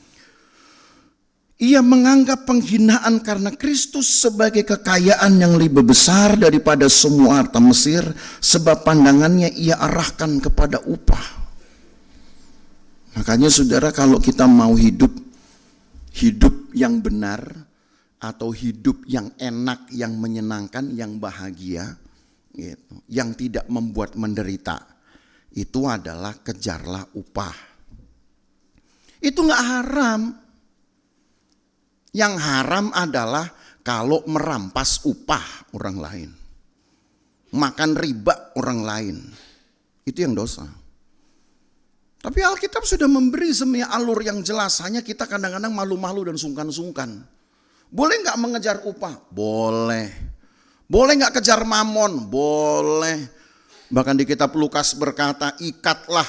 Ia menganggap penghinaan karena Kristus sebagai kekayaan yang lebih besar daripada semua harta Mesir, sebab pandangannya ia arahkan kepada upah. Makanya saudara, kalau kita mau hidup yang benar, atau hidup yang enak, yang menyenangkan, yang bahagia, gitu, yang tidak membuat menderita, itu adalah kejarlah upah. Itu nggak haram. Yang haram adalah kalau merampas upah orang lain, makan riba orang lain, itu yang dosa. Tapi Alkitab sudah memberi semua alur yang jelas, hanya kita kadang-kadang malu-malu dan sungkan-sungkan. Boleh nggak mengejar upah? Boleh. Boleh nggak kejar mamon? Boleh. Bahkan di kitab Lukas berkata, ikatlah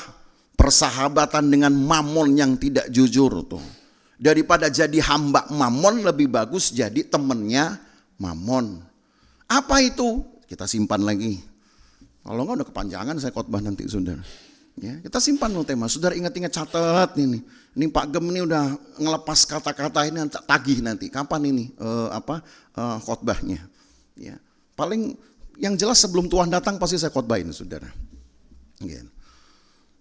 persahabatan dengan mamon yang tidak jujur tuh. Daripada jadi hamba mamon, lebih bagus jadi temennya mamon. Apa itu? Kita simpan lagi. Kalau enggak udah kepanjangan saya khotbah nanti, saudara. Ya, kita simpan loh tema. Saudara ingat-ingat, catat ini. Ini Pak Gem ini udah ngelepas kata-kata ini, tagih nanti. Kapan ini khotbahnya? Ya, paling yang jelas sebelum Tuhan datang pasti saya khotbahin, saudara. Ya.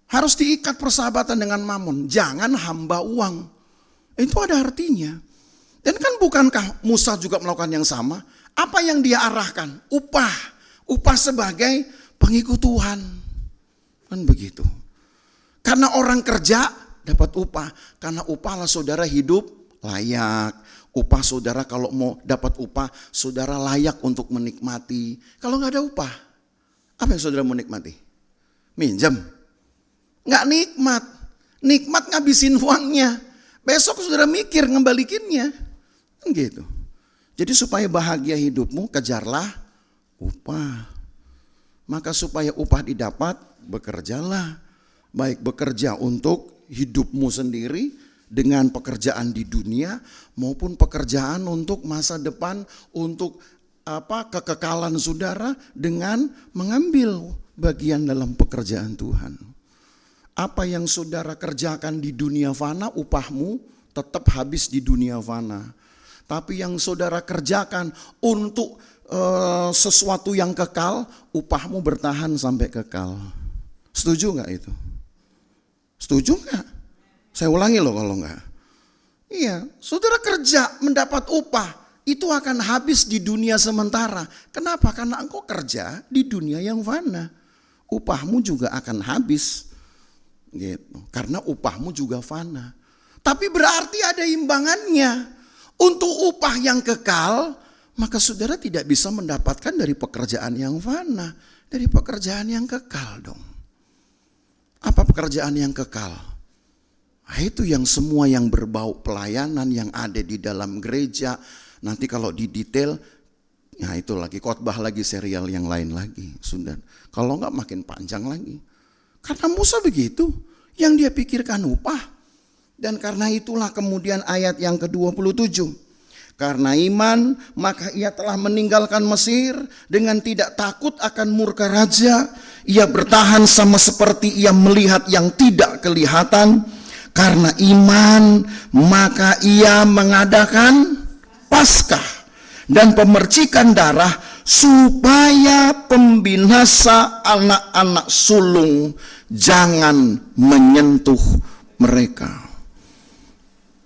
Harus diikat persahabatan dengan mamon. Jangan hamba uang. Itu ada artinya. Dan kan bukankah Musa juga melakukan yang sama? Apa yang dia arahkan? Upah. Upah sebagai pengikut Tuhan. Kan begitu. Karena orang kerja dapat upah. Karena upah lah saudara hidup layak. Upah saudara kalau mau dapat upah, saudara layak untuk menikmati. Kalau nggak ada upah, apa yang saudara mau nikmati? Minjem? Nggak nikmat. Nikmat ngabisin uangnya. Besok saudara mikir ngembalikinnya. Gitu. Jadi supaya bahagia hidupmu, kejarlah upah. Maka supaya upah didapat, bekerjalah. Baik bekerja untuk hidupmu sendiri, dengan pekerjaan di dunia maupun pekerjaan untuk masa depan, untuk kekekalan saudara dengan mengambil bagian dalam pekerjaan Tuhan. Apa yang saudara kerjakan di dunia fana, upahmu tetap habis di dunia fana. Tapi yang saudara kerjakan untuk sesuatu yang kekal, upahmu bertahan sampai kekal. Setuju nggak itu? Setuju nggak? Saya ulangi loh kalau nggak. Iya, saudara kerja mendapat upah, itu akan habis di dunia sementara. Kenapa? Karena engkau kerja di dunia yang fana. Upahmu juga akan habis. Gitu. Karena upahmu juga fana. Tapi berarti ada imbangannya. Untuk upah yang kekal, maka saudara tidak bisa mendapatkan dari pekerjaan yang fana. Dari pekerjaan yang kekal dong. Apa pekerjaan yang kekal? Nah, itu yang semua yang berbau pelayanan yang ada di dalam gereja. Nanti kalau didetail, ya itu lagi khotbah lagi, serial yang lain lagi. Sudah. Kalau enggak makin panjang lagi. Karena Musa begitu, yang dia pikirkan upah. Dan karena itulah kemudian ayat yang ke-27. Karena iman maka ia telah meninggalkan Mesir dengan tidak takut akan murka raja. Ia bertahan sama seperti ia melihat yang tidak kelihatan. Karena iman maka ia mengadakan Paskah dan pemercikan darah supaya pembinasa anak-anak sulung jangan menyentuh mereka.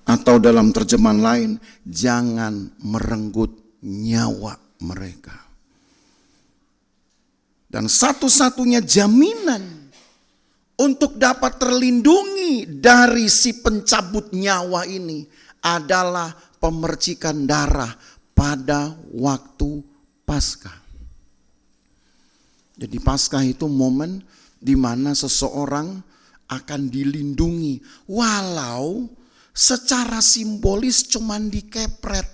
Atau dalam terjemahan lain, jangan merenggut nyawa mereka. Dan satu-satunya jaminan untuk dapat terlindungi dari si pencabut nyawa ini adalah pemercikan darah pada waktu Paskah. Jadi Paskah itu momen di mana seseorang akan dilindungi walau secara simbolis cuman dikepret.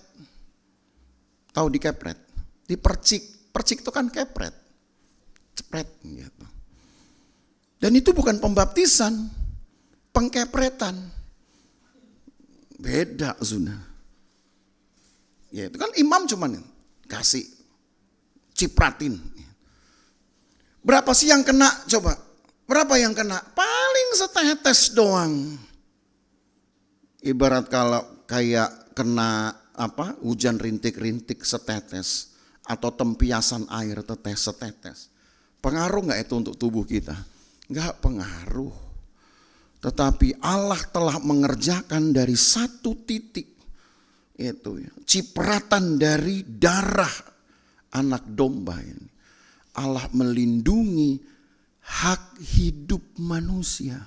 Tahu dikepret? Dipercik. Percik itu kan kepret. Cepret gitu. Dan itu bukan pembaptisan, pengkepretan. Beda sudah. Ya itu kan imam cuman kasih cipratin. Berapa sih yang kena coba? Berapa yang kena? Paling setetes doang. Ibarat kalau kayak kena hujan rintik-rintik setetes atau tempiasan air setetes. Pengaruh nggak itu untuk tubuh kita? Nggak pengaruh. Tetapi Allah telah mengerjakan dari satu titik itu ya, cipratan dari darah anak domba ini. Allah melindungi hak hidup manusia.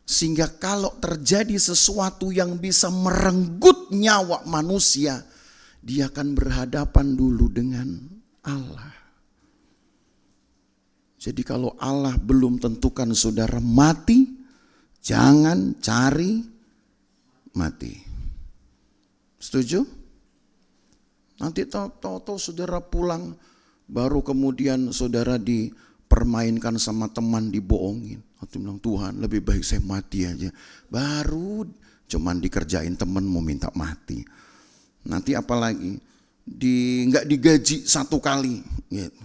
Sehingga kalau terjadi sesuatu yang bisa merenggut nyawa manusia, dia akan berhadapan dulu dengan Allah. Jadi kalau Allah belum tentukan saudara mati, jangan cari mati. Setuju? Nanti tahu-tahu saudara pulang, baru kemudian saudara dipermainkan sama teman, dibohongin. Aku bilang, Tuhan lebih baik saya mati aja. Baru cuman dikerjain teman mau minta mati. Nanti apalagi nggak digaji satu kali gitu.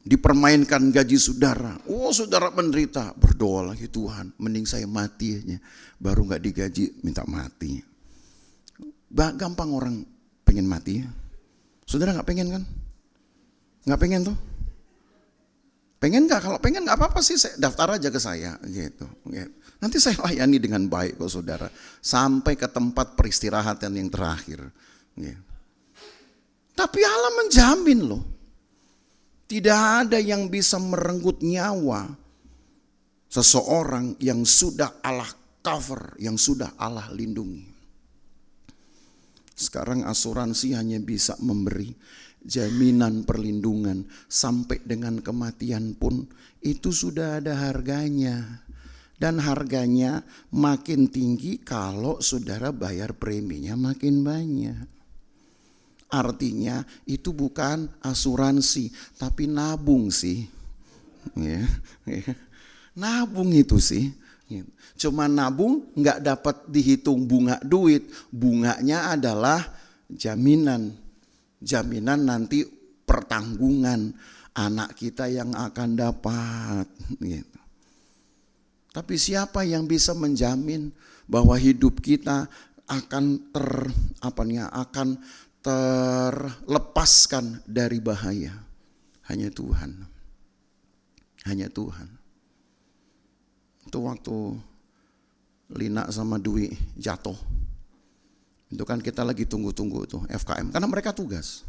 Dipermainkan gaji saudara. Oh saudara menderita, berdoa lagi, Tuhan mending saya mati aja. Baru nggak digaji minta mati. Gampang orang pengen mati ya. Saudara nggak pengen kan? Nggak pengen tuh? Pengen nggak? Kalau pengen nggak apa-apa sih, daftar aja ke saya gitu. Nanti saya layani dengan baik kok saudara, sampai ke tempat peristirahatan yang terakhir. Tapi Allah menjamin loh, tidak ada yang bisa merenggut nyawa seseorang yang sudah Allah cover, yang sudah Allah lindungi. Sekarang asuransi hanya bisa memberi jaminan perlindungan sampai dengan kematian pun itu sudah ada harganya. Dan harganya makin tinggi kalau saudara bayar preminya makin banyak. Artinya itu bukan asuransi tapi nabung sih. Nabung itu sih. Gitu. Cuma nabung nggak dapat dihitung bunga duit, bunganya adalah jaminan nanti pertanggungan anak kita yang akan dapat. Gitu. Tapi siapa yang bisa menjamin bahwa hidup kita akan terlepaskan dari bahaya? Hanya Tuhan. Hanya Tuhan. Itu waktu Lina sama Dwi jatuh. Itu kan kita lagi tunggu-tunggu tuh FKM. Karena mereka tugas.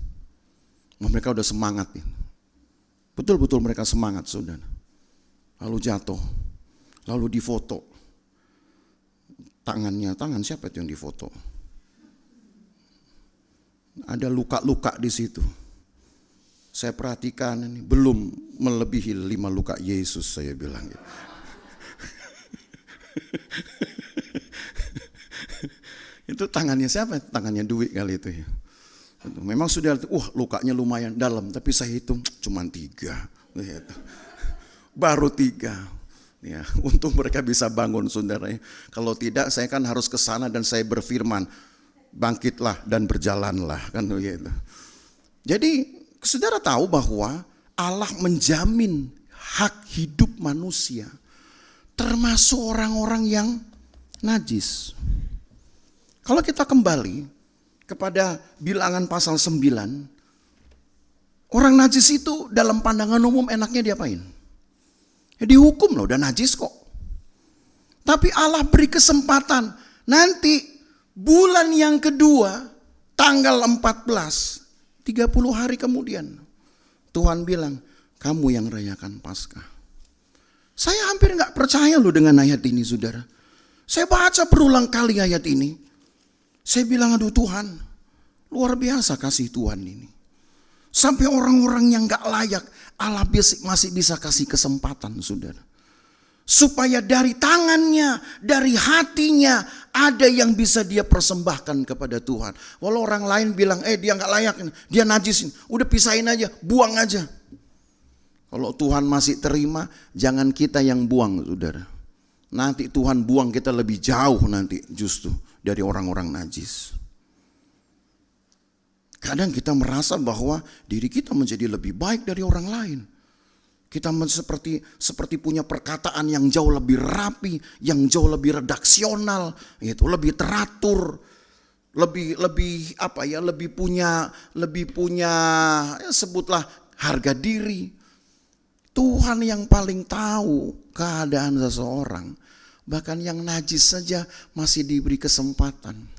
Mereka udah semangat. Betul-betul mereka semangat, saudara. Lalu jatuh. Lalu difoto. Tangan siapa itu yang difoto? Ada luka-luka di situ. Saya perhatikan ini belum melebihi 5 luka Yesus, saya bilang gitu. Itu tangannya siapa? Tangannya Dwi kali itu ya. Memang sudah, lukanya lumayan dalam, tapi saya hitung cuma 3. Gitu. Baru 3. Ya, untung mereka bisa bangun, saudara. Kalau tidak, saya kan harus ke sana dan saya berfirman, bangkitlah dan berjalanlah, kan begitu. Jadi, saudara tahu bahwa Allah menjamin hak hidup manusia, termasuk orang-orang yang najis. Kalau kita kembali kepada Bilangan pasal 9, orang najis itu dalam pandangan umum enaknya diapain? Ya dihukum loh, udah najis kok. Tapi Allah beri kesempatan, nanti bulan yang kedua, tanggal 14, 30 hari kemudian, Tuhan bilang, kamu yang rayakan Paskah. Saya hampir gak percaya loh dengan ayat ini, saudara. Saya baca berulang kali ayat ini. Saya bilang, aduh Tuhan, luar biasa kasih Tuhan ini. Sampai orang-orang yang gak layak, Allah masih bisa kasih kesempatan, saudara. Supaya dari tangannya, dari hatinya, ada yang bisa dia persembahkan kepada Tuhan. Walau orang lain bilang, dia gak layak, dia najisin. Udah pisahin aja, buang aja. Kalau Tuhan masih terima, jangan kita yang buang, saudara. Nanti Tuhan buang kita lebih jauh nanti justru dari orang-orang najis. Kadang kita merasa bahwa diri kita menjadi lebih baik dari orang lain. Kita seperti punya perkataan yang jauh lebih rapi, yang jauh lebih redaksional, itu lebih teratur, lebih punya ya sebutlah harga diri. Tuhan yang paling tahu keadaan seseorang, bahkan yang najis saja masih diberi kesempatan.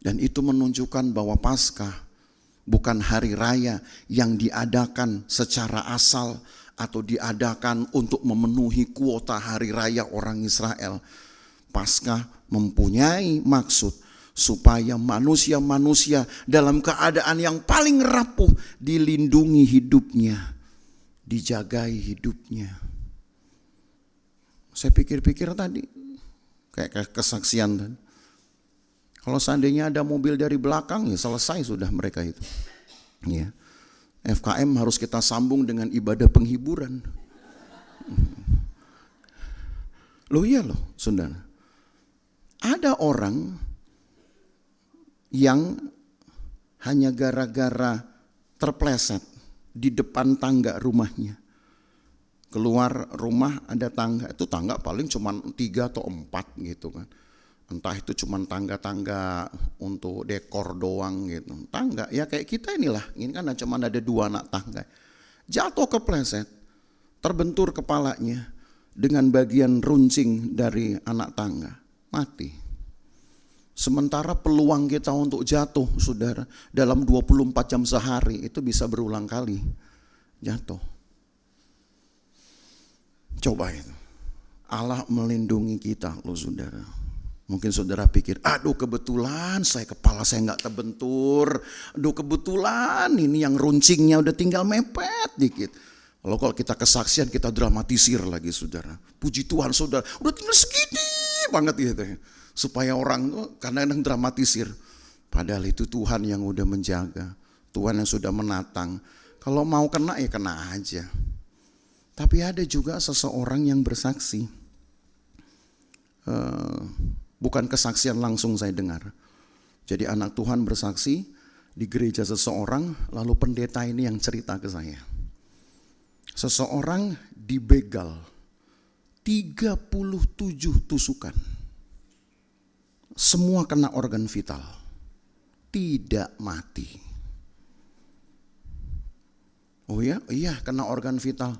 Dan itu menunjukkan bahwa Paskah bukan hari raya yang diadakan secara asal atau diadakan untuk memenuhi kuota hari raya orang Israel. Paskah mempunyai maksud supaya manusia-manusia dalam keadaan yang paling rapuh dilindungi hidupnya, dijagai hidupnya. Saya pikir-pikir tadi kayak kesaksian tadi. Kalau seandainya ada mobil dari belakang, ya selesai sudah mereka itu. Ya. FKM harus kita sambung dengan ibadah penghiburan. Loh iya loh, saudara. Ada orang yang hanya gara-gara terpleset di depan tangga rumahnya. Keluar rumah ada tangga, itu tangga paling cuma 3 atau 4 gitu kan. Entah itu cuma tangga-tangga untuk dekor doang gitu. Tangga, ya kayak kita inilah. Ini kan cuma ada 2 anak tangga. Jatuh kepleset, terbentur kepalanya dengan bagian runcing dari anak tangga. Mati. Sementara peluang kita untuk jatuh, saudara, dalam 24 jam sehari itu bisa berulang kali jatuh. Coba itu. Allah melindungi kita loh, saudara. Mungkin saudara pikir, aduh kebetulan kepala saya gak terbentur. Aduh kebetulan ini yang runcingnya udah tinggal mepet dikit. Kalau kita kesaksian kita dramatisir lagi, saudara. Puji Tuhan saudara, udah tinggal segini banget gitu. Supaya orang kadang-kadang dramatisir. Padahal itu Tuhan yang udah menjaga. Tuhan yang sudah menatang. Kalau mau kena ya kena aja. Tapi ada juga seseorang yang bersaksi. bukan kesaksian langsung saya dengar. Jadi anak Tuhan bersaksi di gereja seseorang, lalu pendeta ini yang cerita ke saya. Seseorang dibegal 37 tusukan. Semua kena organ vital. Tidak mati. Oh ya? Iya, kena organ vital.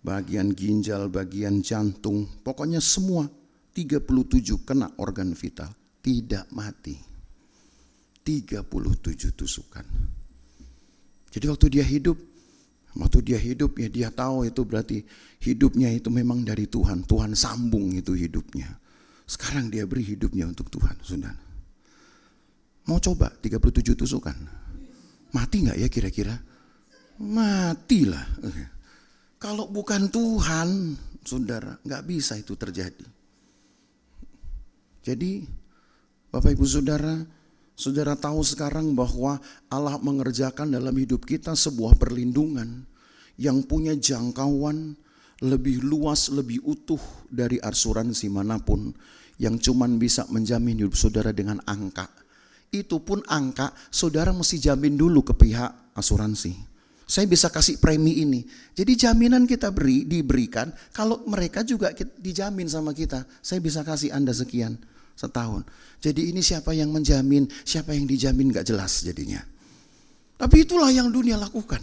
Bagian ginjal, bagian jantung, pokoknya semua 37 kena organ vital. Tidak mati. 37 tusukan. Jadi waktu dia hidup ya dia tahu itu berarti hidupnya itu memang dari Tuhan. Tuhan sambung itu hidupnya. Sekarang dia beri hidupnya untuk Tuhan, saudara. Mau coba 37 tusukan? Mati nggak ya kira-kira? Matilah. Kalau bukan Tuhan, saudara, nggak bisa itu terjadi. Jadi, Bapak Ibu Saudara, saudara tahu sekarang bahwa Allah mengerjakan dalam hidup kita sebuah perlindungan yang punya jangkauan lebih luas, lebih utuh dari asuransi manapun yang cuman bisa menjamin hidup saudara dengan angka. Itu pun angka, saudara mesti jamin dulu ke pihak asuransi. Saya bisa kasih premi ini. Jadi jaminan kita diberikan kalau mereka juga dijamin sama kita. Saya bisa kasih Anda sekian setahun. Jadi ini siapa yang menjamin, siapa yang dijamin gak jelas jadinya. Tapi itulah yang dunia lakukan.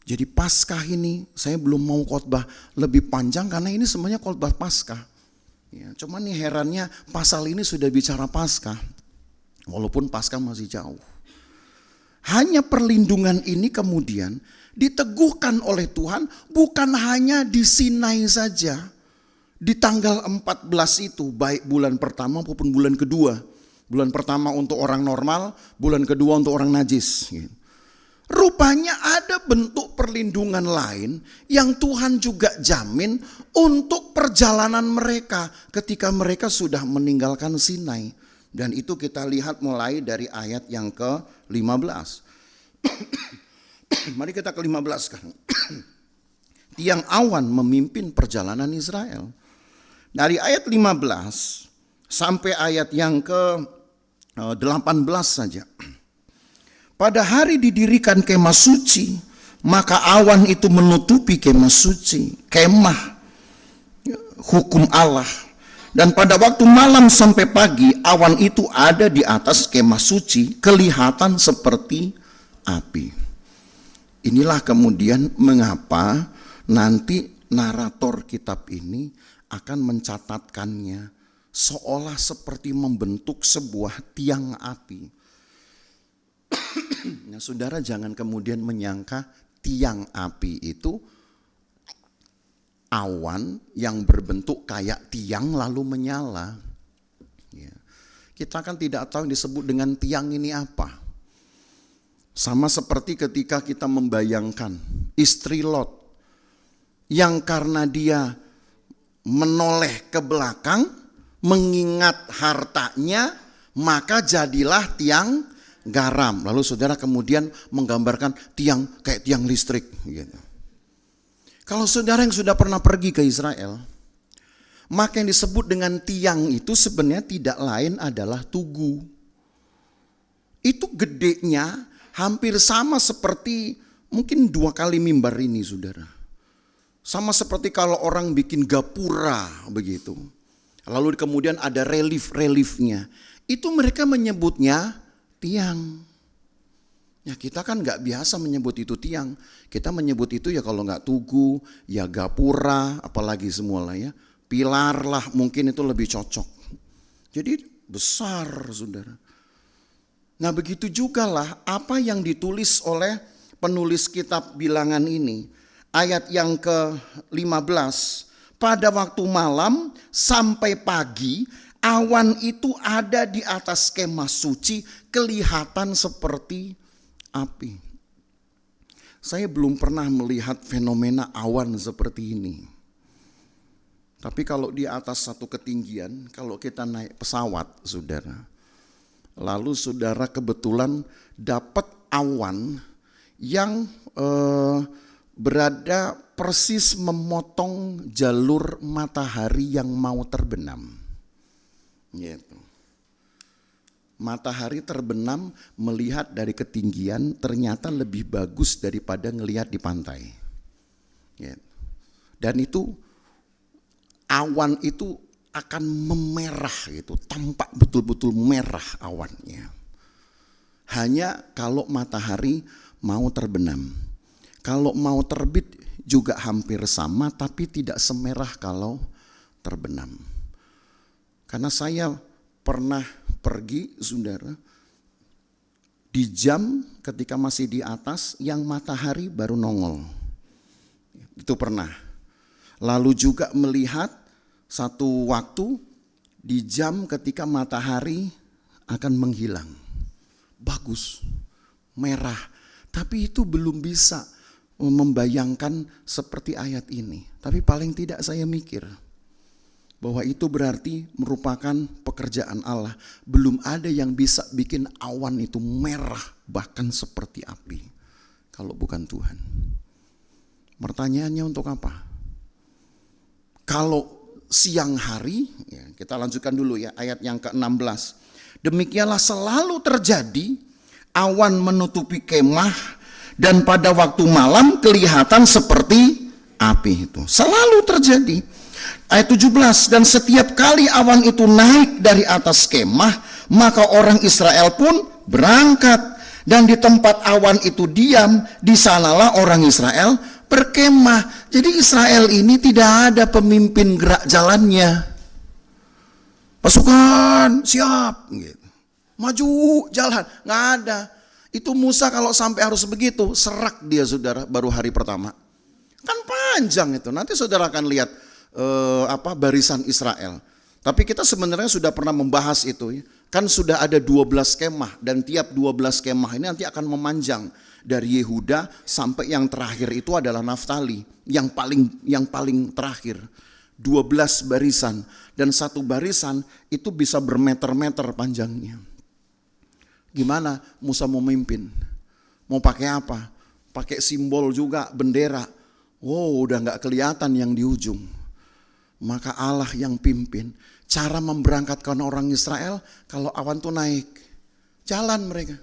Jadi Paskah ini saya belum mau khotbah lebih panjang karena ini semuanya khotbah Paskah. Ya, cuman nih herannya pasal ini sudah bicara Paskah. Walaupun Paskah masih jauh. Hanya perlindungan ini kemudian diteguhkan oleh Tuhan bukan hanya di Sinai saja. Di tanggal 14 itu baik bulan pertama maupun bulan kedua. Bulan pertama untuk orang normal, bulan kedua untuk orang najis. Rupanya ada bentuk perlindungan lain yang Tuhan juga jamin untuk perjalanan mereka ketika mereka sudah meninggalkan Sinai. Dan itu kita lihat mulai dari ayat yang ke-15. Mari kita ke-15 sekarang. Tiang awan memimpin perjalanan Israel. Dari ayat 15 sampai ayat yang ke-18 saja. Pada hari didirikan kemah suci, maka awan itu menutupi kemah suci, kemah hukum Allah. Dan pada waktu malam sampai pagi, awan itu ada di atas kemah suci, kelihatan seperti api. Inilah kemudian mengapa nanti narator kitab ini akan mencatatkannya seolah seperti membentuk sebuah tiang api. Nah, saudara jangan kemudian menyangka tiang api itu awan yang berbentuk kayak tiang lalu menyala. Ya. Kita kan tidak tahu yang disebut dengan tiang ini apa. Sama seperti ketika kita membayangkan istri Lot yang karena dia menoleh ke belakang mengingat hartanya maka jadilah tiang garam. Lalu saudara kemudian menggambarkan tiang kayak tiang listrik gitu. Kalau saudara yang sudah pernah pergi ke Israel, maka yang disebut dengan tiang itu sebenarnya tidak lain adalah tugu. Itu gedenya hampir sama seperti mungkin 2 kali mimbar ini saudara. Sama seperti kalau orang bikin gapura begitu. Lalu kemudian ada relief-reliefnya. Itu mereka menyebutnya tiang. Ya kita kan gak biasa menyebut itu tiang. Kita menyebut itu ya kalau gak tugu, ya gapura, apalagi semua lah ya. Pilar lah mungkin itu lebih cocok. Jadi besar saudara. Nah begitu juga lah apa yang ditulis oleh penulis kitab Bilangan ini. Ayat yang ke-15. Pada waktu malam sampai pagi awan itu ada di atas kemah suci kelihatan seperti api. Saya belum pernah melihat fenomena awan seperti ini. Tapi kalau di atas satu ketinggian, kalau kita naik pesawat, saudara, lalu saudara kebetulan dapat awan yang berada persis memotong jalur matahari yang mau terbenam. Gitu. Matahari terbenam melihat dari ketinggian ternyata lebih bagus daripada ngelihat di pantai. Gitu. Dan itu awan itu akan memerah gitu, tampak betul-betul merah awannya. Hanya kalau matahari mau terbenam. Kalau mau terbit juga hampir sama, tapi tidak semerah kalau terbenam. Karena saya pernah pergi, saudara, di jam ketika masih di atas yang matahari baru nongol. Itu pernah. Lalu juga melihat satu waktu di jam ketika matahari akan menghilang. Bagus, merah. Tapi itu belum bisa membayangkan seperti ayat ini. Tapi paling tidak saya mikir bahwa itu berarti merupakan pekerjaan Allah. Belum ada yang bisa bikin awan itu merah bahkan seperti api kalau bukan Tuhan. Pertanyaannya untuk apa? Kalau siang hari, ya, kita lanjutkan dulu ya ayat yang ke-16. Demikianlah selalu terjadi, awan menutupi kemah dan pada waktu malam kelihatan seperti api itu. Selalu terjadi. Ayat 17, dan setiap kali awan itu naik dari atas kemah, maka orang Israel pun berangkat. Dan di tempat awan itu diam, di sanalah orang Israel berkemah. Jadi Israel ini tidak ada pemimpin gerak jalannya. Pasukan siap, gitu. Maju jalan, nggak ada. Itu Musa kalau sampai harus begitu, serak dia saudara baru hari pertama. Kan panjang itu, nanti saudara akan lihat barisan Israel. Tapi kita sebenarnya sudah pernah membahas itu ya. Kan sudah ada 12 kemah dan tiap 12 kemah ini nanti akan memanjang dari Yehuda sampai yang terakhir itu adalah Naftali, yang paling terakhir. 12 barisan dan satu barisan itu bisa bermeter-meter panjangnya. Gimana Musa mau memimpin? Mau pakai apa? Pakai simbol juga, bendera. Wow, udah gak kelihatan yang di ujung. Maka Allah yang pimpin. Cara memberangkatkan orang Israel, kalau awan tuh naik, jalan mereka.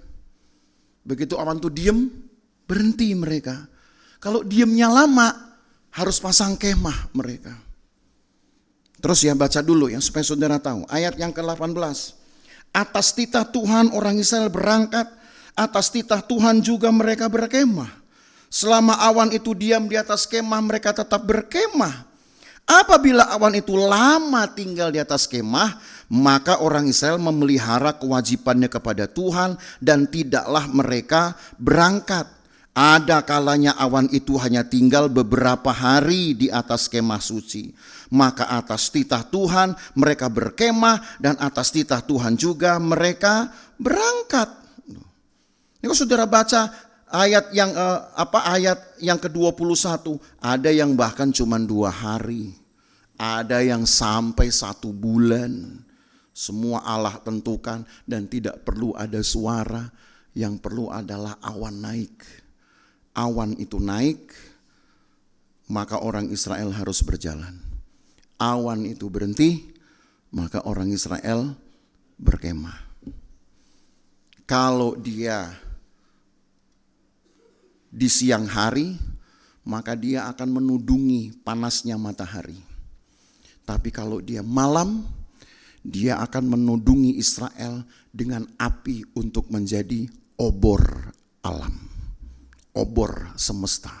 Begitu awan tuh diem, berhenti mereka. Kalau diemnya lama, harus pasang kemah mereka. Terus ya baca dulu ya supaya saudara tahu. Ayat yang ke-18. Atas titah Tuhan orang Israel berangkat, atas titah Tuhan juga mereka berkemah. Selama awan itu diam di atas kemah, mereka tetap berkemah. Apabila awan itu lama tinggal di atas kemah, maka orang Israel memelihara kewajibannya kepada Tuhan dan tidaklah mereka berangkat. Ada kalanya awan itu hanya tinggal beberapa hari di atas kemah suci. Maka atas titah Tuhan mereka berkemah dan atas titah Tuhan juga mereka berangkat. Ini kalau saudara baca ayat yang ke-21, ada yang bahkan cuma 2 hari. Ada yang sampai 1 bulan. Semua Allah tentukan dan tidak perlu ada suara. Yang perlu adalah awan naik. Awan itu naik, maka orang Israel harus berjalan. Awan itu berhenti, maka orang Israel berkemah. Kalau dia di siang hari, maka dia akan menudungi panasnya matahari. Tapi kalau dia malam, dia akan menudungi Israel dengan api untuk menjadi obor alam, obor semesta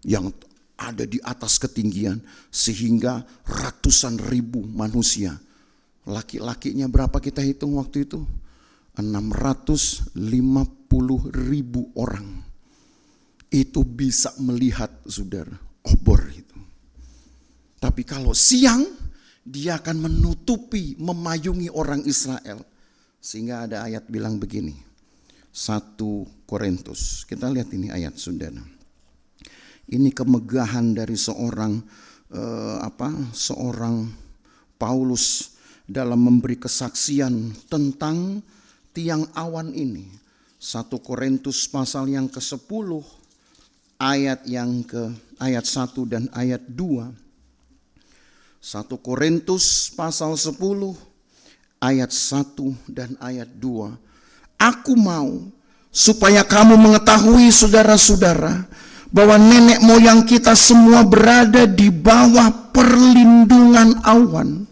yang ada di atas ketinggian sehingga ratusan ribu manusia. Laki-lakinya berapa kita hitung waktu itu? 650.000 orang itu bisa melihat saudara obor itu. Tapi kalau siang dia akan menutupi, memayungi orang Israel. Sehingga ada ayat bilang begini, 1 Korintus, kita lihat ini ayat saudara. Ini kemegahan dari seorang Paulus dalam memberi kesaksian tentang tiang awan ini. 1 Korintus pasal yang ke-10 ayat ayat 1 dan ayat 2. 1 Korintus pasal 10 ayat 1 dan ayat 2. Aku mau supaya kamu mengetahui saudara-saudara bahwa nenek moyang kita semua berada di bawah perlindungan awan,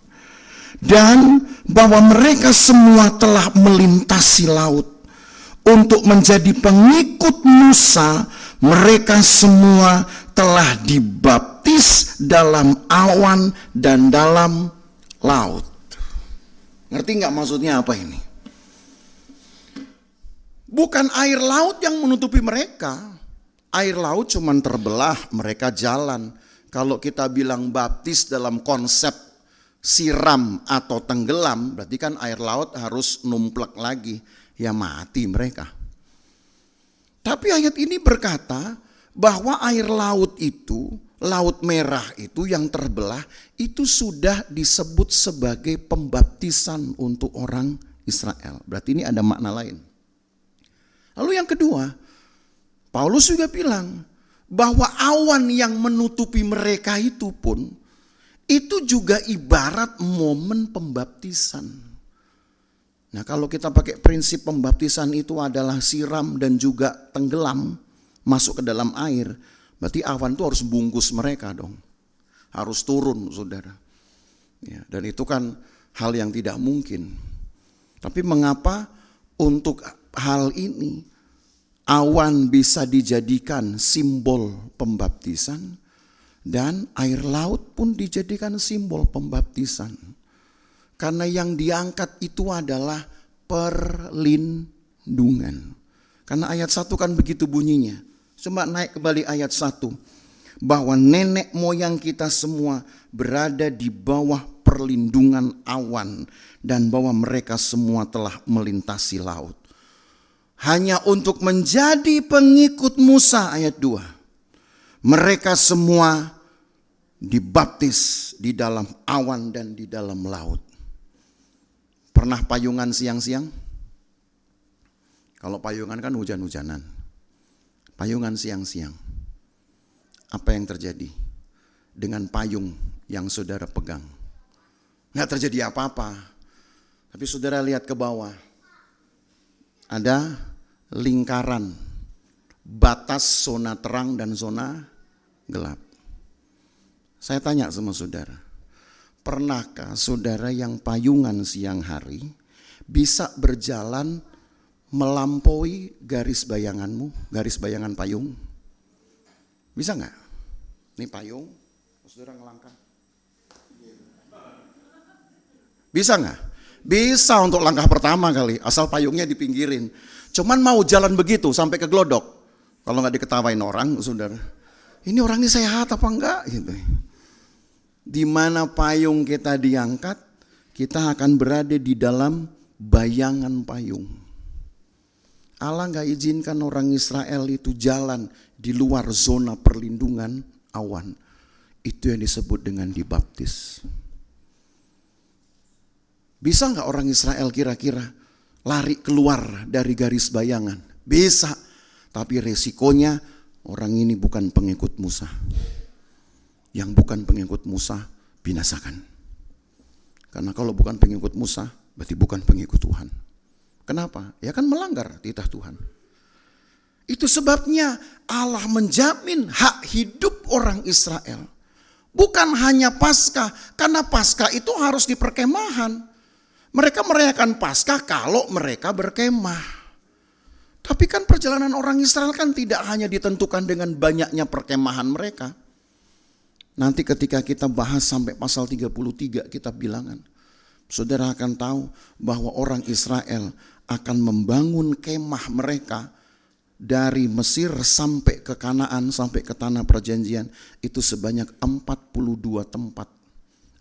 dan bahwa mereka semua telah melintasi laut untuk menjadi pengikut Musa. Mereka semua telah dibaptis dalam awan dan dalam laut. Ngerti nggak maksudnya apa ini? Bukan air laut yang menutupi mereka. Air laut cuman terbelah, mereka jalan. Kalau kita bilang baptis dalam konsep siram atau tenggelam, berarti kan air laut harus numplek lagi. Ya mati mereka. Tapi ayat ini berkata bahwa air laut itu, Laut Merah itu yang terbelah, itu sudah disebut sebagai pembaptisan untuk orang Israel. Berarti ini ada makna lain. Lalu yang kedua, Paulus juga bilang bahwa awan yang menutupi mereka itu pun, itu juga ibarat momen pembaptisan. Nah, kalau kita pakai prinsip pembaptisan itu adalah siram dan juga tenggelam, masuk ke dalam air, berarti awan itu harus bungkus mereka dong. Harus turun, saudara. Ya, dan itu kan hal yang tidak mungkin. Tapi mengapa untuk hal ini awan bisa dijadikan simbol pembaptisan dan air laut pun dijadikan simbol pembaptisan? Karena yang diangkat itu adalah perlindungan. Karena ayat 1 kan begitu bunyinya. Coba naik kembali ayat 1. Bahwa nenek moyang kita semua berada di bawah perlindungan awan, dan bahwa mereka semua telah melintasi laut. Hanya untuk menjadi pengikut Musa, ayat 2. Mereka semua dibaptis di dalam awan dan di dalam laut. Pernah payungan siang-siang? Kalau payungan kan hujan-hujanan. Payungan siang-siang. Apa yang terjadi dengan payung yang saudara pegang? Nggak terjadi apa-apa. Tapi saudara lihat ke bawah. Ada lingkaran batas zona terang dan zona gelap. Saya tanya sama saudara, pernahkah saudara yang payungan siang hari bisa berjalan melampaui garis bayanganmu, garis bayangan payung? Bisa nggak? Ini payung, saudara ngelangkah. Bisa nggak? Bisa untuk langkah pertama kali, asal payungnya dipinggirin. Cuman mau jalan begitu sampai ke glodok. Kalau nggak diketawain orang, saudara, ini orang ini sehat apa enggak? Gitu. Di mana payung kita diangkat, kita akan berada di dalam bayangan payung. Allah nggak izinkan orang Israel itu jalan di luar zona perlindungan awan. Itu yang disebut dengan dibaptis. Bisa nggak orang Israel kira-kira lari keluar dari garis bayangan? Bisa, tapi resikonya orang ini bukan pengikut Musa. Yang bukan pengikut Musa binasakan. Karena kalau bukan pengikut Musa, berarti bukan pengikut Tuhan. Kenapa? Ya kan melanggar titah Tuhan. Itu sebabnya Allah menjamin hak hidup orang Israel. Bukan hanya Paskah, karena Paskah itu harus di perkemahan. Mereka merayakan Paskah kalau mereka berkemah. Tapi kan perjalanan orang Israel kan tidak hanya ditentukan dengan banyaknya perkemahan mereka. Nanti ketika kita bahas sampai pasal 33 kita bilangan, saudara akan tahu bahwa orang Israel akan membangun kemah mereka dari Mesir sampai ke Kanaan, sampai ke tanah perjanjian, itu sebanyak 42 tempat,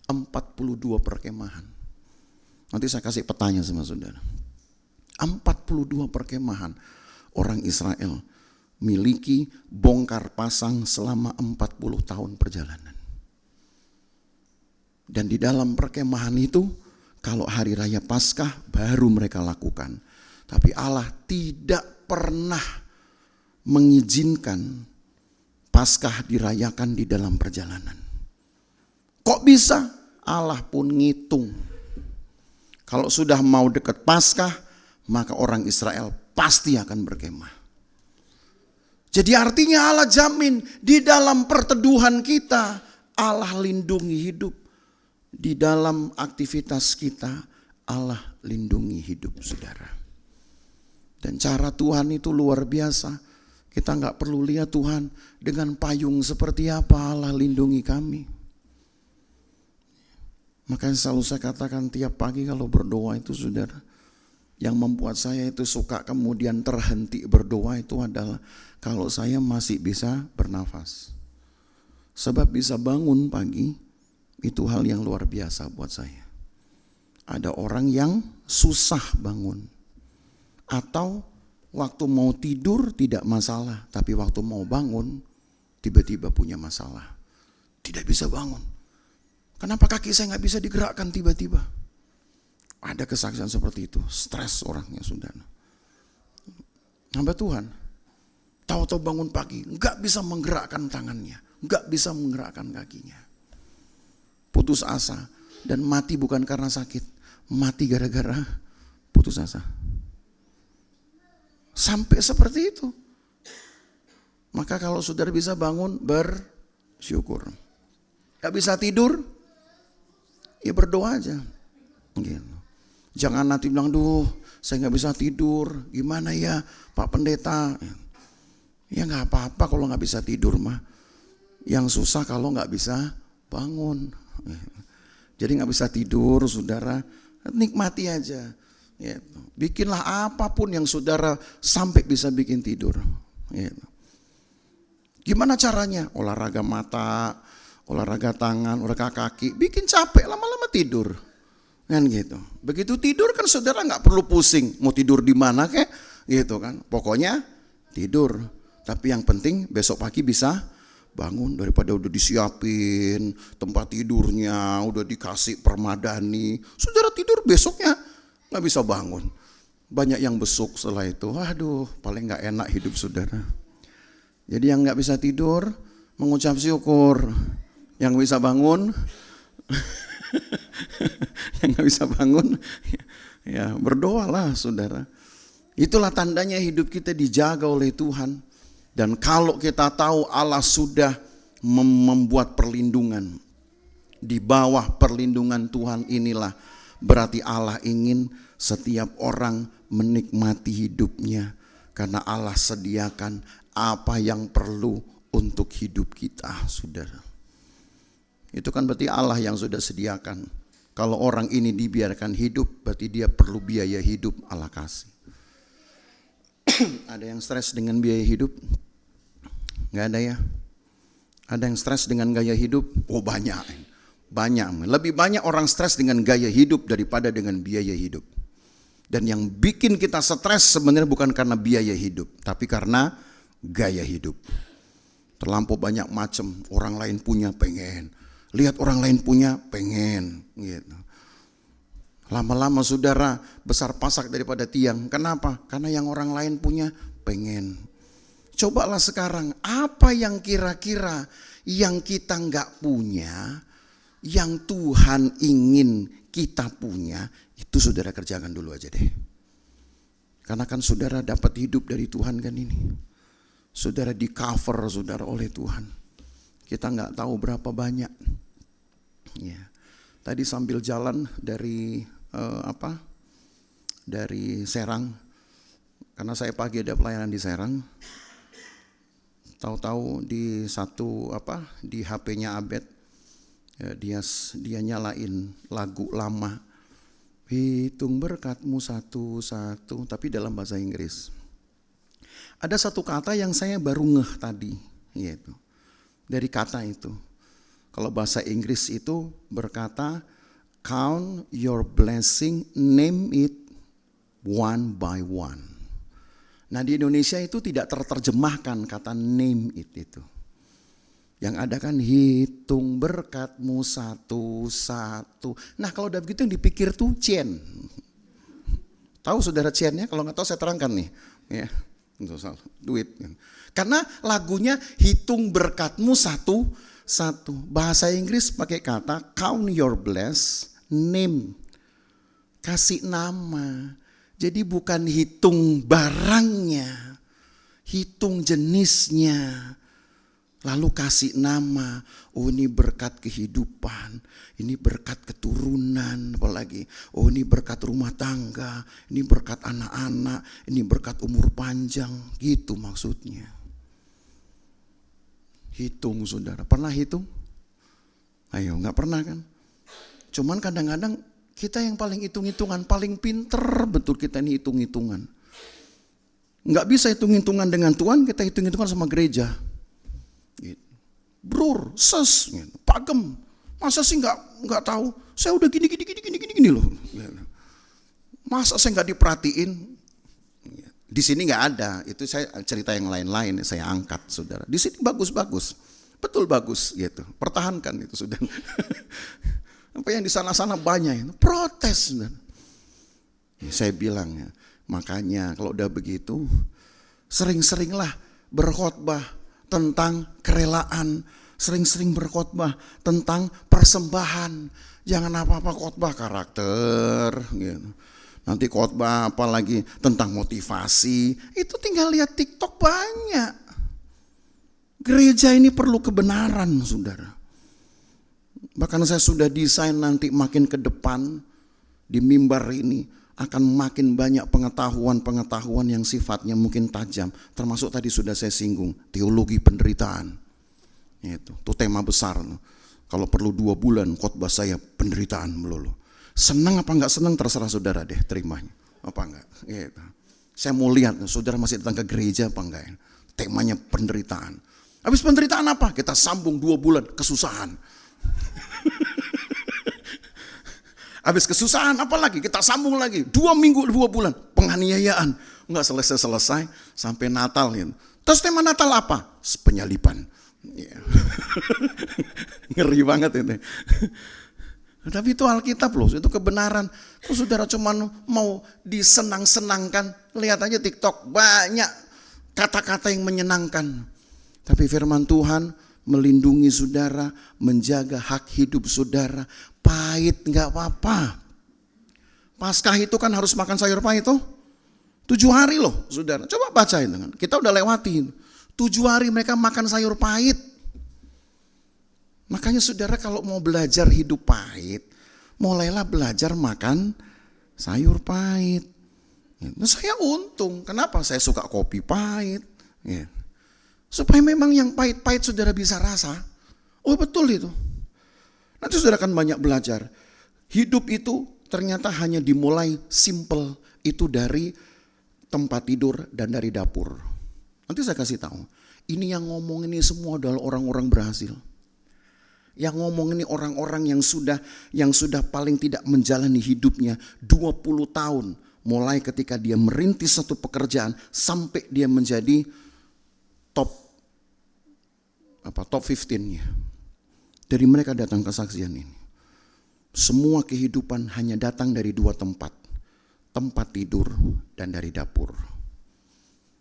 42 perkemahan. Nanti saya kasih petanya sama saudara. 42 perkemahan orang Israel miliki, bongkar pasang selama 40 tahun perjalanan. Dan di dalam perkemahan itu, kalau hari raya Paskah baru mereka lakukan. Tapi Allah tidak pernah mengizinkan Paskah dirayakan di dalam perjalanan. Kok bisa? Allah pun ngitung. Kalau sudah mau dekat Paskah, maka orang Israel pasti akan berkemah. Jadi artinya Allah jamin di dalam perteduhan kita, Allah lindungi hidup. Di dalam aktivitas kita, Allah lindungi hidup saudara. Dan cara Tuhan itu luar biasa. Kita nggak perlu lihat Tuhan dengan payung seperti apa Allah lindungi kami. Makanya selalu saya katakan tiap pagi kalau berdoa itu saudara, yang membuat saya itu suka kemudian terhenti berdoa itu adalah kalau saya masih bisa bernafas. Sebab bisa bangun pagi itu hal yang luar biasa buat saya. Ada orang yang susah bangun. Atau waktu mau tidur tidak masalah, tapi waktu mau bangun tiba-tiba punya masalah. Tidak bisa bangun. Kenapa kaki saya nggak bisa digerakkan tiba-tiba? Ada kesaksian seperti itu, stres orangnya saudara. Hamba Tuhan, tahu-tahu bangun pagi, nggak bisa menggerakkan tangannya, nggak bisa menggerakkan kakinya. Putus asa dan mati bukan karena sakit, mati gara-gara putus asa. Sampai seperti itu. Maka kalau saudara bisa bangun, bersyukur. Gak bisa tidur, ya berdoa aja. Gitu. Jangan nanti bilang, duh saya gak bisa tidur, gimana ya Pak Pendeta. Ya gak apa-apa kalau gak bisa tidur mah. Yang susah kalau gak bisa bangun. Jadi gak bisa tidur saudara, nikmati aja. Gitu. Bikinlah apapun yang saudara sampai bisa bikin tidur. Gitu. Gimana caranya? Olahraga mata, olahraga tangan, olahraga kaki, bikin capek, lama-lama tidur. Kan gitu. Begitu tidur kan saudara nggak perlu pusing, mau tidur di mana kek, gitu kan. Pokoknya tidur. Tapi yang penting besok pagi bisa bangun daripada udah disiapin tempat tidurnya, udah dikasih permadani. Saudara tidur besoknya nggak bisa bangun. Banyak yang besuk setelah itu. Waduh, paling nggak enak hidup saudara. Jadi yang nggak bisa tidur mengucap syukur. Yang bisa bangun, yang nggak bisa bangun, ya berdoalah saudara. Itulah tandanya hidup kita dijaga oleh Tuhan. Dan kalau kita tahu Allah sudah membuat perlindungan, di bawah perlindungan Tuhan inilah berarti Allah ingin setiap orang menikmati hidupnya. Karena Allah sediakan apa yang perlu untuk hidup kita, saudara. Itu kan berarti Allah yang sudah sediakan. Kalau orang ini dibiarkan hidup, berarti dia perlu biaya hidup, Allah kasih. Ada yang stres dengan biaya hidup? Nggak ada ya? Ada yang stres dengan gaya hidup? Oh banyak. Banyak. Lebih banyak orang stres dengan gaya hidup daripada dengan biaya hidup. Dan yang bikin kita stres sebenarnya bukan karena biaya hidup, tapi karena gaya hidup. Terlampau banyak macam, orang lain punya pengen. Lihat orang lain punya pengen. Gitu. Lama-lama saudara besar pasak daripada tiang. Kenapa? Karena yang orang lain punya pengen. Cobalah sekarang, apa yang kira-kira yang kita nggak punya, yang Tuhan ingin kita punya, itu saudara kerjakan dulu aja deh. Karena kan saudara dapat hidup dari Tuhan kan ini. Saudara di cover saudara oleh Tuhan. Kita nggak tahu berapa banyak. Ya. Tadi sambil jalan dari dari Serang, karena saya pagi ada pelayanan di Serang. Tahu-tahu di di HP-nya Abed, ya, dia nyalain lagu lama, hitung berkatmu satu-satu, tapi dalam bahasa Inggris. Ada satu kata yang saya baru ngeh tadi, yaitu dari kata itu. Kalau bahasa Inggris itu berkata, count your blessing, name it one by one. Nah di Indonesia itu tidak terjemahkan kata name it itu. Yang ada kan hitung berkatmu satu-satu. Nah kalau udah begitu yang dipikir tuh cien. Tahu saudara ciennya? Kalau nggak tahu saya terangkan nih. Ya. duit. Karena lagunya hitung berkatmu satu. Bahasa Inggris pakai kata count your bless, name. Kasih nama. Jadi bukan hitung barangnya, hitung jenisnya. Lalu kasih nama, oh ini berkat kehidupan, ini berkat keturunan, apalagi, oh ini berkat rumah tangga, ini berkat anak-anak, ini berkat umur panjang, gitu maksudnya. Hitung saudara, pernah hitung? Ayo, gak pernah kan? Cuman kadang-kadang kita yang paling hitung-hitungan, paling pinter betul kita ini hitung-hitungan. Gak bisa hitung-hitungan dengan Tuhan, kita hitung-hitungan sama gereja. Brur, gitu. Pagem, masa sih nggak tahu? Saya udah gini loh. Masa saya nggak diperhatiin? Di sini nggak ada. Itu saya cerita yang lain-lain saya angkat, saudara. Di sini bagus, betul bagus gitu. Pertahankan itu, saudara. Apa yang di sana-sana banyak itu protes, saudara. Saya bilang ya, makanya kalau udah begitu, sering-seringlah berkhotbah tentang kerelaan, sering-sering berkhotbah tentang persembahan. Jangan apa-apa khotbah karakter gitu. Nanti khotbah apalagi tentang motivasi, itu tinggal lihat TikTok banyak. Gereja ini perlu kebenaran, saudara. Bahkan saya sudah desain nanti makin ke depan di mimbar ini akan makin banyak pengetahuan yang sifatnya mungkin tajam. Termasuk tadi sudah saya singgung, teologi penderitaan. Itu tema besar. Kalau perlu 2 bulan khotbah saya penderitaan melulu. Senang apa enggak senang terserah saudara deh terimanya. Apa enggak? Gitu. Saya mau lihat saudara masih datang ke gereja apa enggak. Temanya penderitaan. Habis penderitaan apa? Kita sambung 2 bulan kesusahan. Habis kesusahan apa lagi? Kita sambung lagi 2 minggu 2 bulan penganiayaan. Enggak selesai sampai Natal gitu. Terus tema Natal apa? Penyaliban. Yeah. Ngeri banget itu. Tapi itu Alkitab loh, itu kebenaran. Kalau saudara cuma mau disenang-senangkan, lihat aja TikTok banyak kata-kata yang menyenangkan. Tapi firman Tuhan melindungi saudara, menjaga hak hidup saudara. Pahit nggak apa-apa. Paskah itu kan harus makan sayur pahit tuh. 7 hari loh saudara. Coba baca itu kan. Kita udah lewati. 7 hari mereka makan sayur pahit. Makanya saudara kalau mau belajar hidup pahit, mulailah belajar makan sayur pahit. Nah, saya untung. Kenapa? Saya suka kopi pahit. Ya. Supaya memang yang pahit-pahit saudara bisa rasa. Oh betul itu. Nanti saudara akan banyak belajar. Hidup itu ternyata hanya dimulai simple. Itu dari tempat tidur dan dari dapur. Nanti saya kasih tahu. Ini yang ngomong ini semua adalah orang-orang berhasil. Yang ngomong ini orang-orang yang sudah paling tidak menjalani hidupnya 20 tahun. Mulai ketika dia merintis satu pekerjaan sampai dia menjadi top 15-nya. Dari mereka datang kesaksian ini. Semua kehidupan hanya datang dari 2 tempat. Tempat tidur dan dari dapur.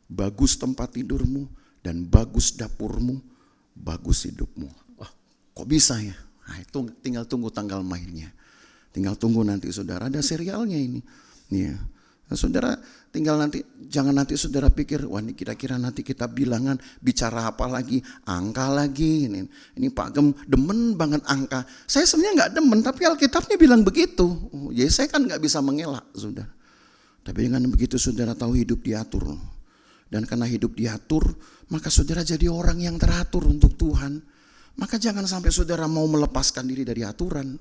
Bagus tempat tidurmu dan bagus dapurmu, bagus hidupmu. Wah, kok bisa ya? Nah, itu tinggal tunggu tanggal mainnya. Tinggal tunggu nanti saudara, ada serialnya ini. Ya. Nah, saudara tinggal nanti, jangan nanti saudara pikir, wah ini kira-kira nanti kita bilangan bicara apa lagi, angka lagi. Ini Pak Gem demen banget angka. Saya sebenarnya nggak demen, tapi Alkitabnya bilang begitu. Jadi saya kan nggak bisa mengelak, saudara. Tapi dengan begitu saudara tahu hidup diatur. Dan karena hidup diatur, maka saudara jadi orang yang teratur untuk Tuhan. Maka jangan sampai saudara mau melepaskan diri dari aturan.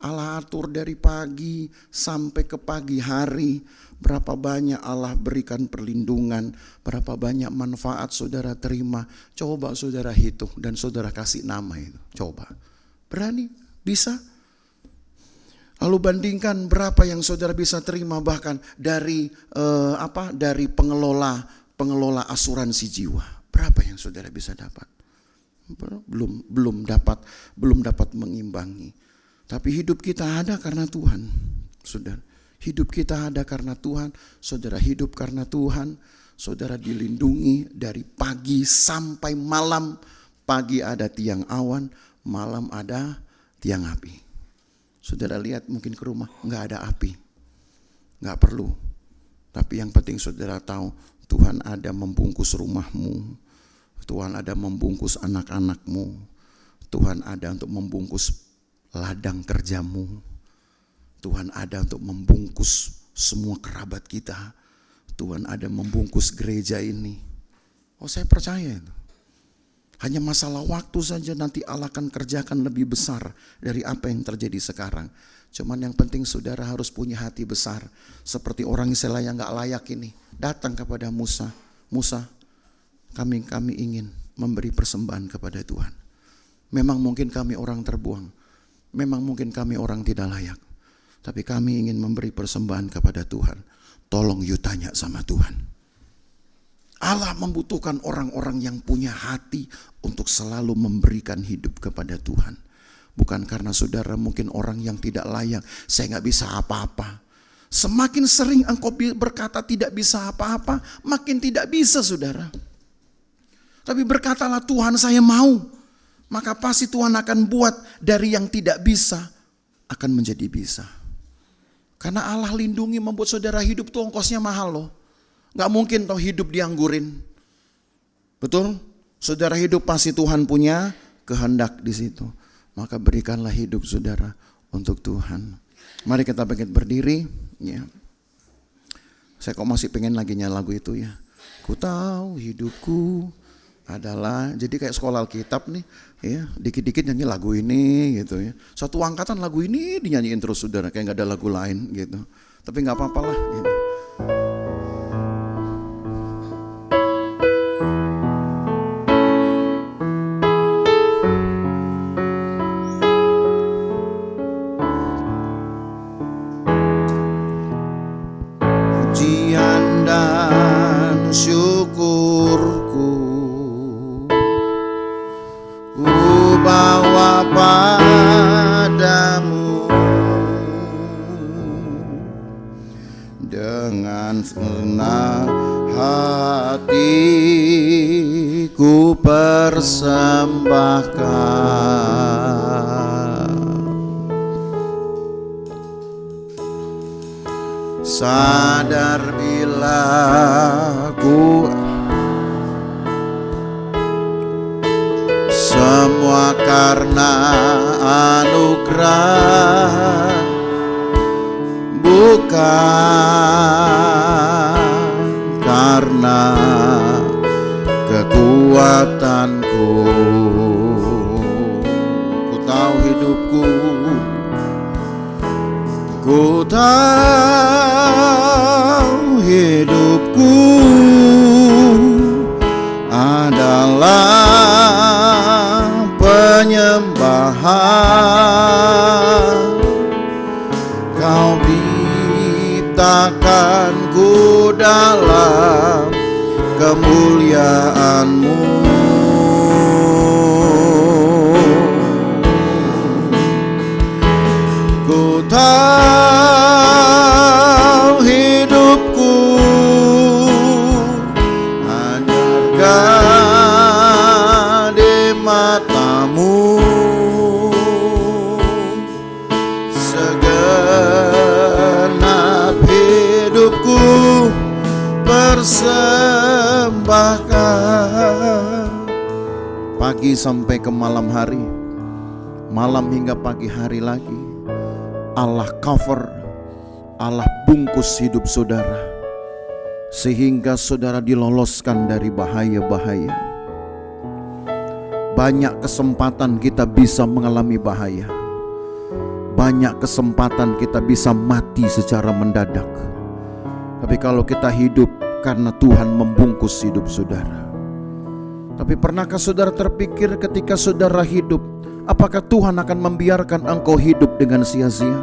Allah atur dari pagi sampai ke pagi hari. Berapa banyak Allah berikan perlindungan, berapa banyak manfaat saudara terima. Coba saudara hitung dan saudara kasih nama itu. Coba. Berani? Bisa? Lalu bandingkan berapa yang saudara bisa terima bahkan dari dari pengelola asuransi jiwa. Berapa yang saudara bisa dapat? Belum dapat mengimbangi. Tapi hidup kita ada karena Tuhan. Saudara, hidup kita ada karena Tuhan. Saudara hidup karena Tuhan. saudara dilindungi dari pagi sampai malam. Pagi ada tiang awan, malam ada tiang api. Saudara lihat mungkin ke rumah nggak ada api, nggak perlu. Tapi yang penting saudara tahu Tuhan ada membungkus rumahmu, Tuhan ada membungkus anak-anakmu, Tuhan ada untuk membungkus ladang kerjamu, Tuhan ada untuk membungkus semua kerabat kita, Tuhan ada membungkus gereja ini. Oh, saya percaya itu. Hanya masalah waktu saja, nanti Allah akan kerjakan lebih besar dari apa yang terjadi sekarang. Cuman yang penting saudara harus punya hati besar. Seperti orang Israel yang gak layak ini datang kepada Musa. Musa, kami ingin memberi persembahan kepada Tuhan. Memang mungkin kami orang terbuang, memang mungkin kami orang tidak layak, tapi kami ingin memberi persembahan kepada Tuhan. Tolong you tanya sama Tuhan. Allah membutuhkan orang-orang yang punya hati untuk selalu memberikan hidup kepada Tuhan. Bukan karena saudara mungkin orang yang tidak layak, saya gak bisa apa-apa. Semakin sering engkau berkata tidak bisa apa-apa, makin tidak bisa saudara. Tapi berkatalah Tuhan saya mau, maka pasti Tuhan akan buat dari yang tidak bisa akan menjadi bisa. Karena Allah lindungi membuat saudara hidup tuh ongkosnya mahal loh. Gak mungkin toh hidup dianggurin. Betul? Saudara hidup pasti Tuhan punya kehendak di situ. Maka berikanlah hidup saudara untuk Tuhan. Mari kita bangkit berdiri. Ya. Saya kok masih pengen lagi nyanyi lagu itu ya. Ku tahu hidupku adalah, jadi kayak sekolah Alkitab nih, ya dikit-dikit nyanyi lagu ini gitu ya. Satu angkatan lagu ini dinyanyiin terus saudara, kayak nggak ada lagu lain gitu. Tapi nggak apa-apa lah. Gitu. Pujian dan syukurku bawa padamu, dengan senang hati ku persembahkan. Sadar bila ku semua karena anugerah, bukan karena kekuatanku. Ku tahu hidupku, ku tahu hidupku adalah penyembahan. Kau ciptakanku dalam kemuliaan-Mu. Ku tahu hidupku hanya di mata-Mu. Segenap hidupku persembahkan. Pagi sampai ke malam hari, malam hingga pagi hari lagi, Allah cover, Allah bungkus hidup saudara, sehingga saudara diloloskan dari bahaya-bahaya. Banyak kesempatan kita bisa mengalami bahaya, banyak kesempatan kita bisa mati secara mendadak. Tapi kalau kita hidup karena Tuhan membungkus hidup saudara. Tapi pernahkah saudara terpikir ketika saudara hidup, apakah Tuhan akan membiarkan engkau hidup dengan sia-sia?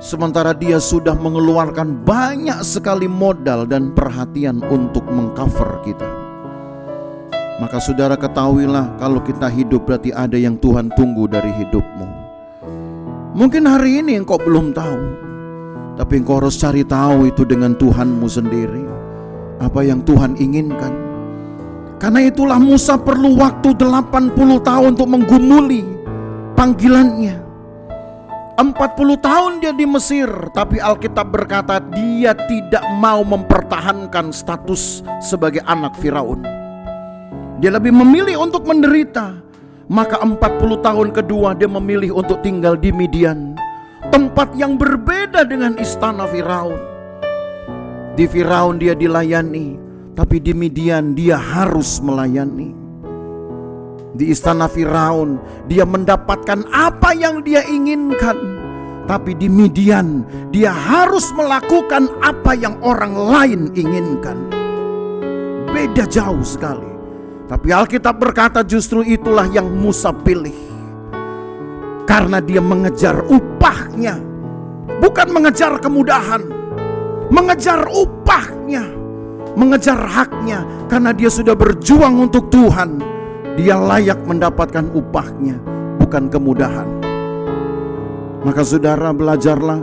Sementara Dia sudah mengeluarkan banyak sekali modal dan perhatian untuk mengcover kita. Maka saudara ketahuilah, kalau kita hidup berarti ada yang Tuhan tunggu dari hidupmu. Mungkin hari ini engkau belum tahu, tapi engkau harus cari tahu itu dengan Tuhanmu sendiri. apa yang Tuhan inginkan. Karena itulah Musa perlu waktu 80 tahun untuk menggumuli panggilannya. 40 tahun dia di Mesir, tapi Alkitab berkata dia tidak mau mempertahankan status sebagai anak Firaun. Dia lebih memilih untuk menderita. Maka 40 tahun kedua dia memilih untuk tinggal di Midian, tempat yang berbeda dengan istana Firaun. Di Firaun dia dilayani, tapi di Midian dia harus melayani. Di istana Firaun dia mendapatkan apa yang dia inginkan, tapi di Midian dia harus melakukan apa yang orang lain inginkan. Beda jauh sekali. Tapi Alkitab berkata justru itulah yang Musa pilih, karena dia mengejar upahnya, bukan mengejar kemudahan, mengejar upahnya, mengejar haknya. Karena dia sudah berjuang untuk Tuhan, dia layak mendapatkan upahnya, bukan kemudahan. Maka saudara, belajarlah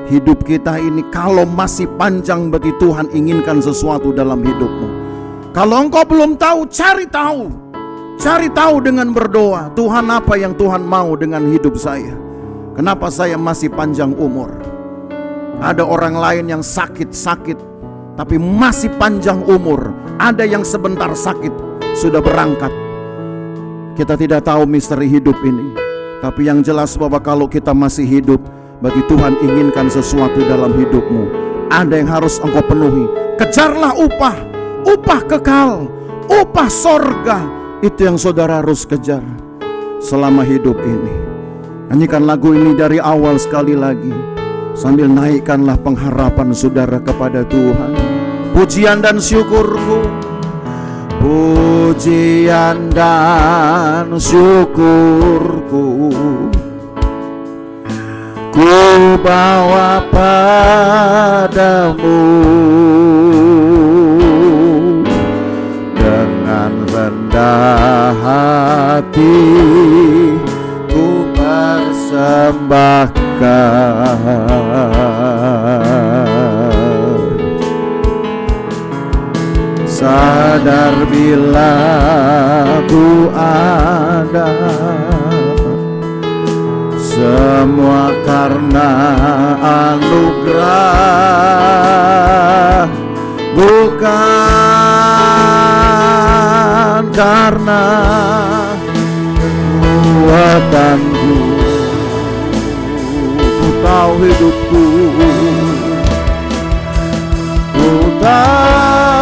hidup kita ini kalau masih panjang bagi Tuhan inginkan sesuatu dalam hidupmu. Kalau engkau belum tahu, cari tahu. Cari tahu dengan berdoa, Tuhan apa yang Tuhan mau dengan hidup saya? Kenapa saya masih panjang umur? Ada orang lain yang sakit-sakit tapi masih panjang umur. Ada yang sebentar sakit sudah berangkat. Kita tidak tahu misteri hidup ini, tapi yang jelas bahwa kalau kita masih hidup, bagi Tuhan inginkan sesuatu dalam hidupmu. Ada yang harus engkau penuhi. Kejarlah upah kekal, upah sorga. Itu yang saudara harus kejar selama hidup ini. Nyanyikan lagu ini dari awal sekali lagi, sambil naikkanlah pengharapan saudara kepada Tuhan. Pujian dan syukurku, pujian dan syukurku, ku bawa padamu. Dengan rendah hati ku persembahkan, sadar bila ku ada semua karena anugerah, bukan karena kekuatanku. Ku tahu hidupku, ku tahu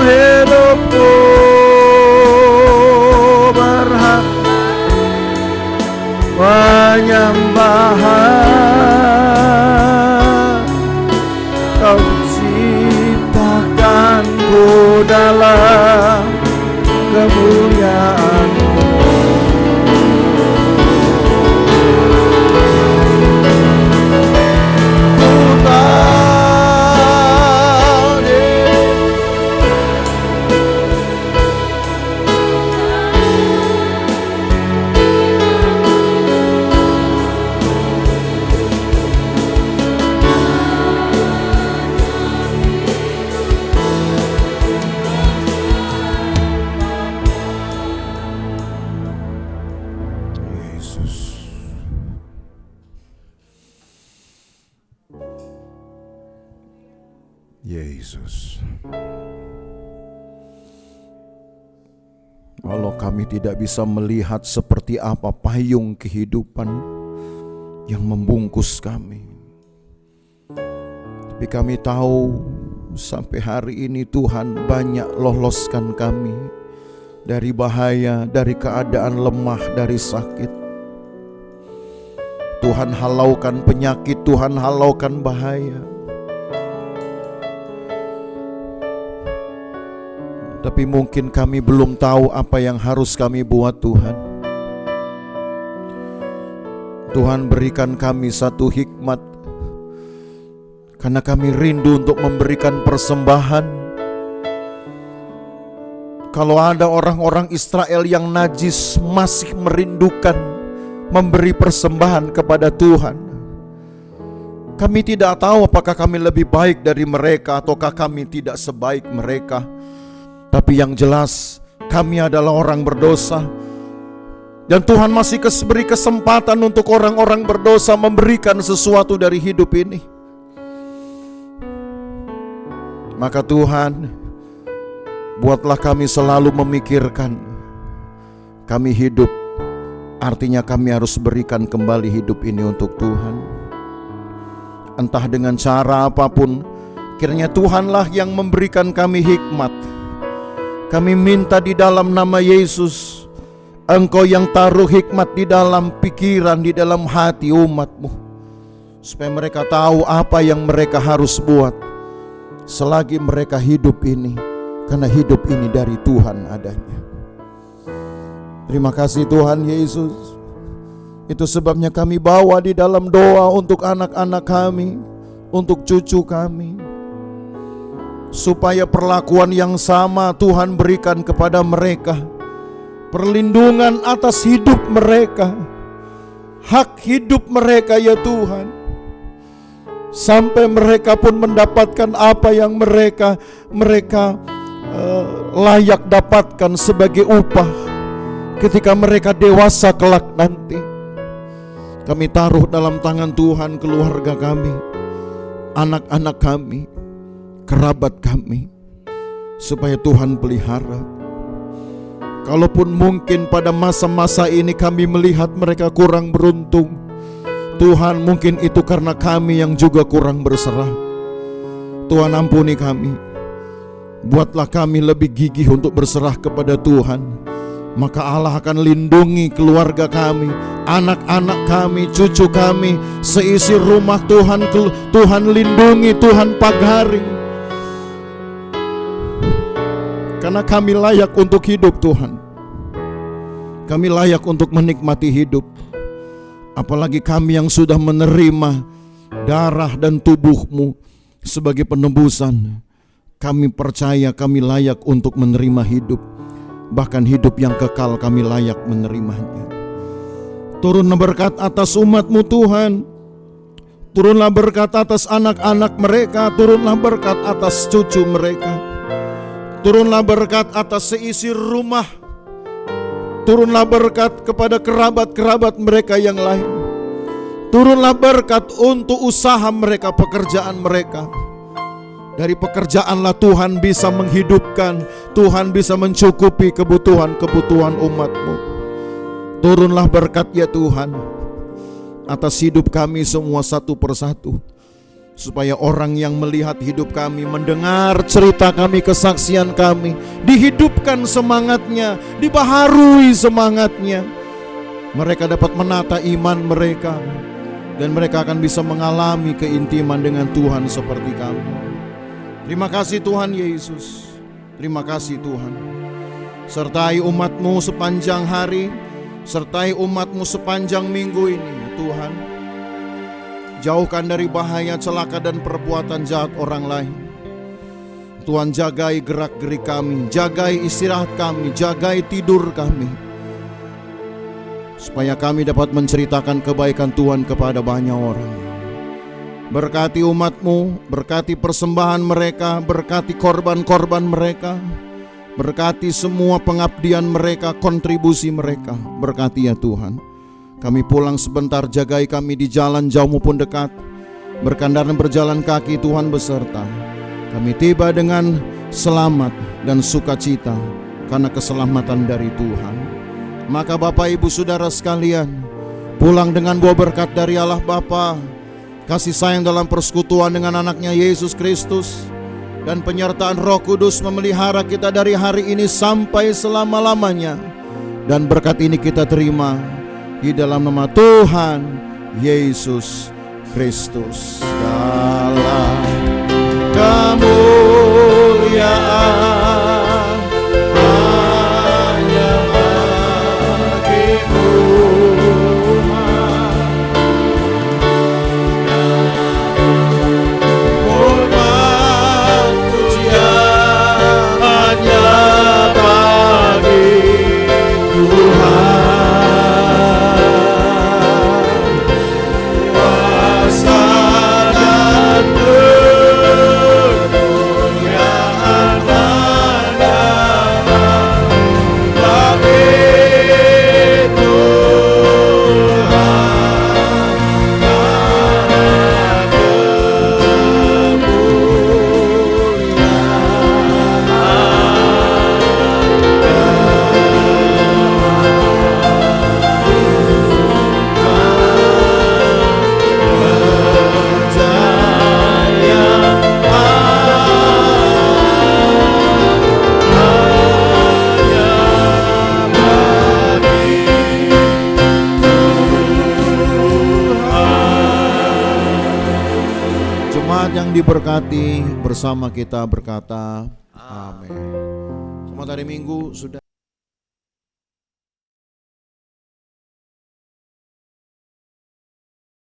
hidupku berhak penyembahan. Kau ciptakanku dalam kemuliaan-Mu. Ku tahu Yesus. Walau kami tidak bisa melihat seperti apa payung kehidupan yang membungkus kami, tapi kami tahu sampai hari ini Tuhan banyak loloskan kami dari bahaya, dari keadaan lemah, dari sakit. Tuhan halaukan penyakit, Tuhan halaukan bahaya. Tapi mungkin kami belum tahu apa yang harus kami buat Tuhan. Tuhan berikan kami satu hikmat, karena kami rindu untuk memberikan persembahan. Kalau ada orang-orang Israel yang najis masih merindukan memberi persembahan kepada Tuhan, Kami tidak tahu apakah kami lebih baik dari mereka ataukah kami tidak sebaik mereka. Tapi yang jelas kami adalah orang berdosa. Dan Tuhan masih beri kesempatan untuk orang-orang berdosa memberikan sesuatu dari hidup ini. Maka Tuhan, buatlah kami selalu memikirkan, kami hidup, artinya kami harus berikan kembali hidup ini untuk Tuhan. Entah dengan cara apapun, kiranya Tuhanlah yang memberikan kami hikmat. Kami minta di dalam nama Yesus, Engkau yang taruh hikmat di dalam pikiran, di dalam hati umat-Mu, supaya mereka tahu apa yang mereka harus buat selagi mereka hidup ini, karena hidup ini dari Tuhan adanya. Terima kasih Tuhan Yesus. Itu sebabnya kami bawa di dalam doa untuk anak-anak kami, untuk cucu kami, supaya perlakuan yang sama Tuhan berikan kepada mereka. Perlindungan atas hidup mereka, hak hidup mereka ya Tuhan, sampai mereka pun mendapatkan apa yang mereka layak dapatkan sebagai upah ketika mereka dewasa kelak nanti. Kami taruh dalam tangan Tuhan keluarga kami, anak-anak kami, kerabat kami, supaya Tuhan pelihara. Kalaupun mungkin pada masa-masa ini kami melihat mereka kurang beruntung, Tuhan, mungkin itu karena kami yang juga kurang berserah. Tuhan, ampuni kami. Buatlah kami lebih gigih untuk berserah kepada Tuhan. Maka Allah akan lindungi keluarga kami, anak-anak kami, cucu kami, seisi rumah Tuhan. Tuhan lindungi, Tuhan pagari. Karena kami layak untuk hidup Tuhan. Kami layak untuk menikmati hidup. Apalagi kami yang sudah menerima darah dan tubuh-Mu sebagai penebusan. Kami percaya kami layak untuk menerima hidup. Bahkan hidup yang kekal kami layak menerimanya. Turunlah berkat atas umat-Mu Tuhan. Turunlah berkat atas anak-anak mereka. Turunlah berkat atas cucu mereka. Turunlah berkat atas seisi rumah. Turunlah berkat kepada kerabat-kerabat mereka yang lain. Turunlah berkat untuk usaha mereka, pekerjaan mereka. Dari pekerjaanlah Tuhan bisa menghidupkan, Tuhan bisa mencukupi kebutuhan-kebutuhan umat-Mu. Turunlah berkat ya Tuhan atas hidup kami semua satu persatu, supaya orang yang melihat hidup kami, mendengar cerita kami, kesaksian kami, dihidupkan semangatnya, dibaharui semangatnya. Mereka dapat menata iman mereka, dan mereka akan bisa mengalami keintiman dengan Tuhan seperti kami. Terima kasih Tuhan Yesus. Terima kasih Tuhan. Sertai umat-Mu sepanjang hari, sertai umat-Mu sepanjang minggu ini ya Tuhan. Jauhkan dari bahaya, celaka dan perbuatan jahat orang lain. Tuhan, jagai gerak-gerik kami, jagai istirahat kami, jagai tidur kami, supaya kami dapat menceritakan kebaikan Tuhan kepada banyak orang. Berkati umat-Mu, berkati persembahan mereka, berkati korban-korban mereka, berkati semua pengabdian mereka, kontribusi mereka. Berkati ya Tuhan. Kami pulang sebentar, jagai kami di jalan jauh maupun dekat, berkendaraan berjalan kaki Tuhan beserta. Kami tiba dengan selamat dan sukacita karena keselamatan dari Tuhan. Maka Bapak Ibu Saudara sekalian, pulang dengan buah berkat dari Allah Bapa, kasih sayang dalam persekutuan dengan anaknya Yesus Kristus, dan penyertaan Roh Kudus memelihara kita dari hari ini sampai selama-lamanya. Dan berkat ini kita terima di dalam nama Tuhan Yesus Kristus. Dalam kemuliaan hanya bagi-Mu. Kuasa diberkati bersama kita berkata amin. Selamat hari Minggu sudah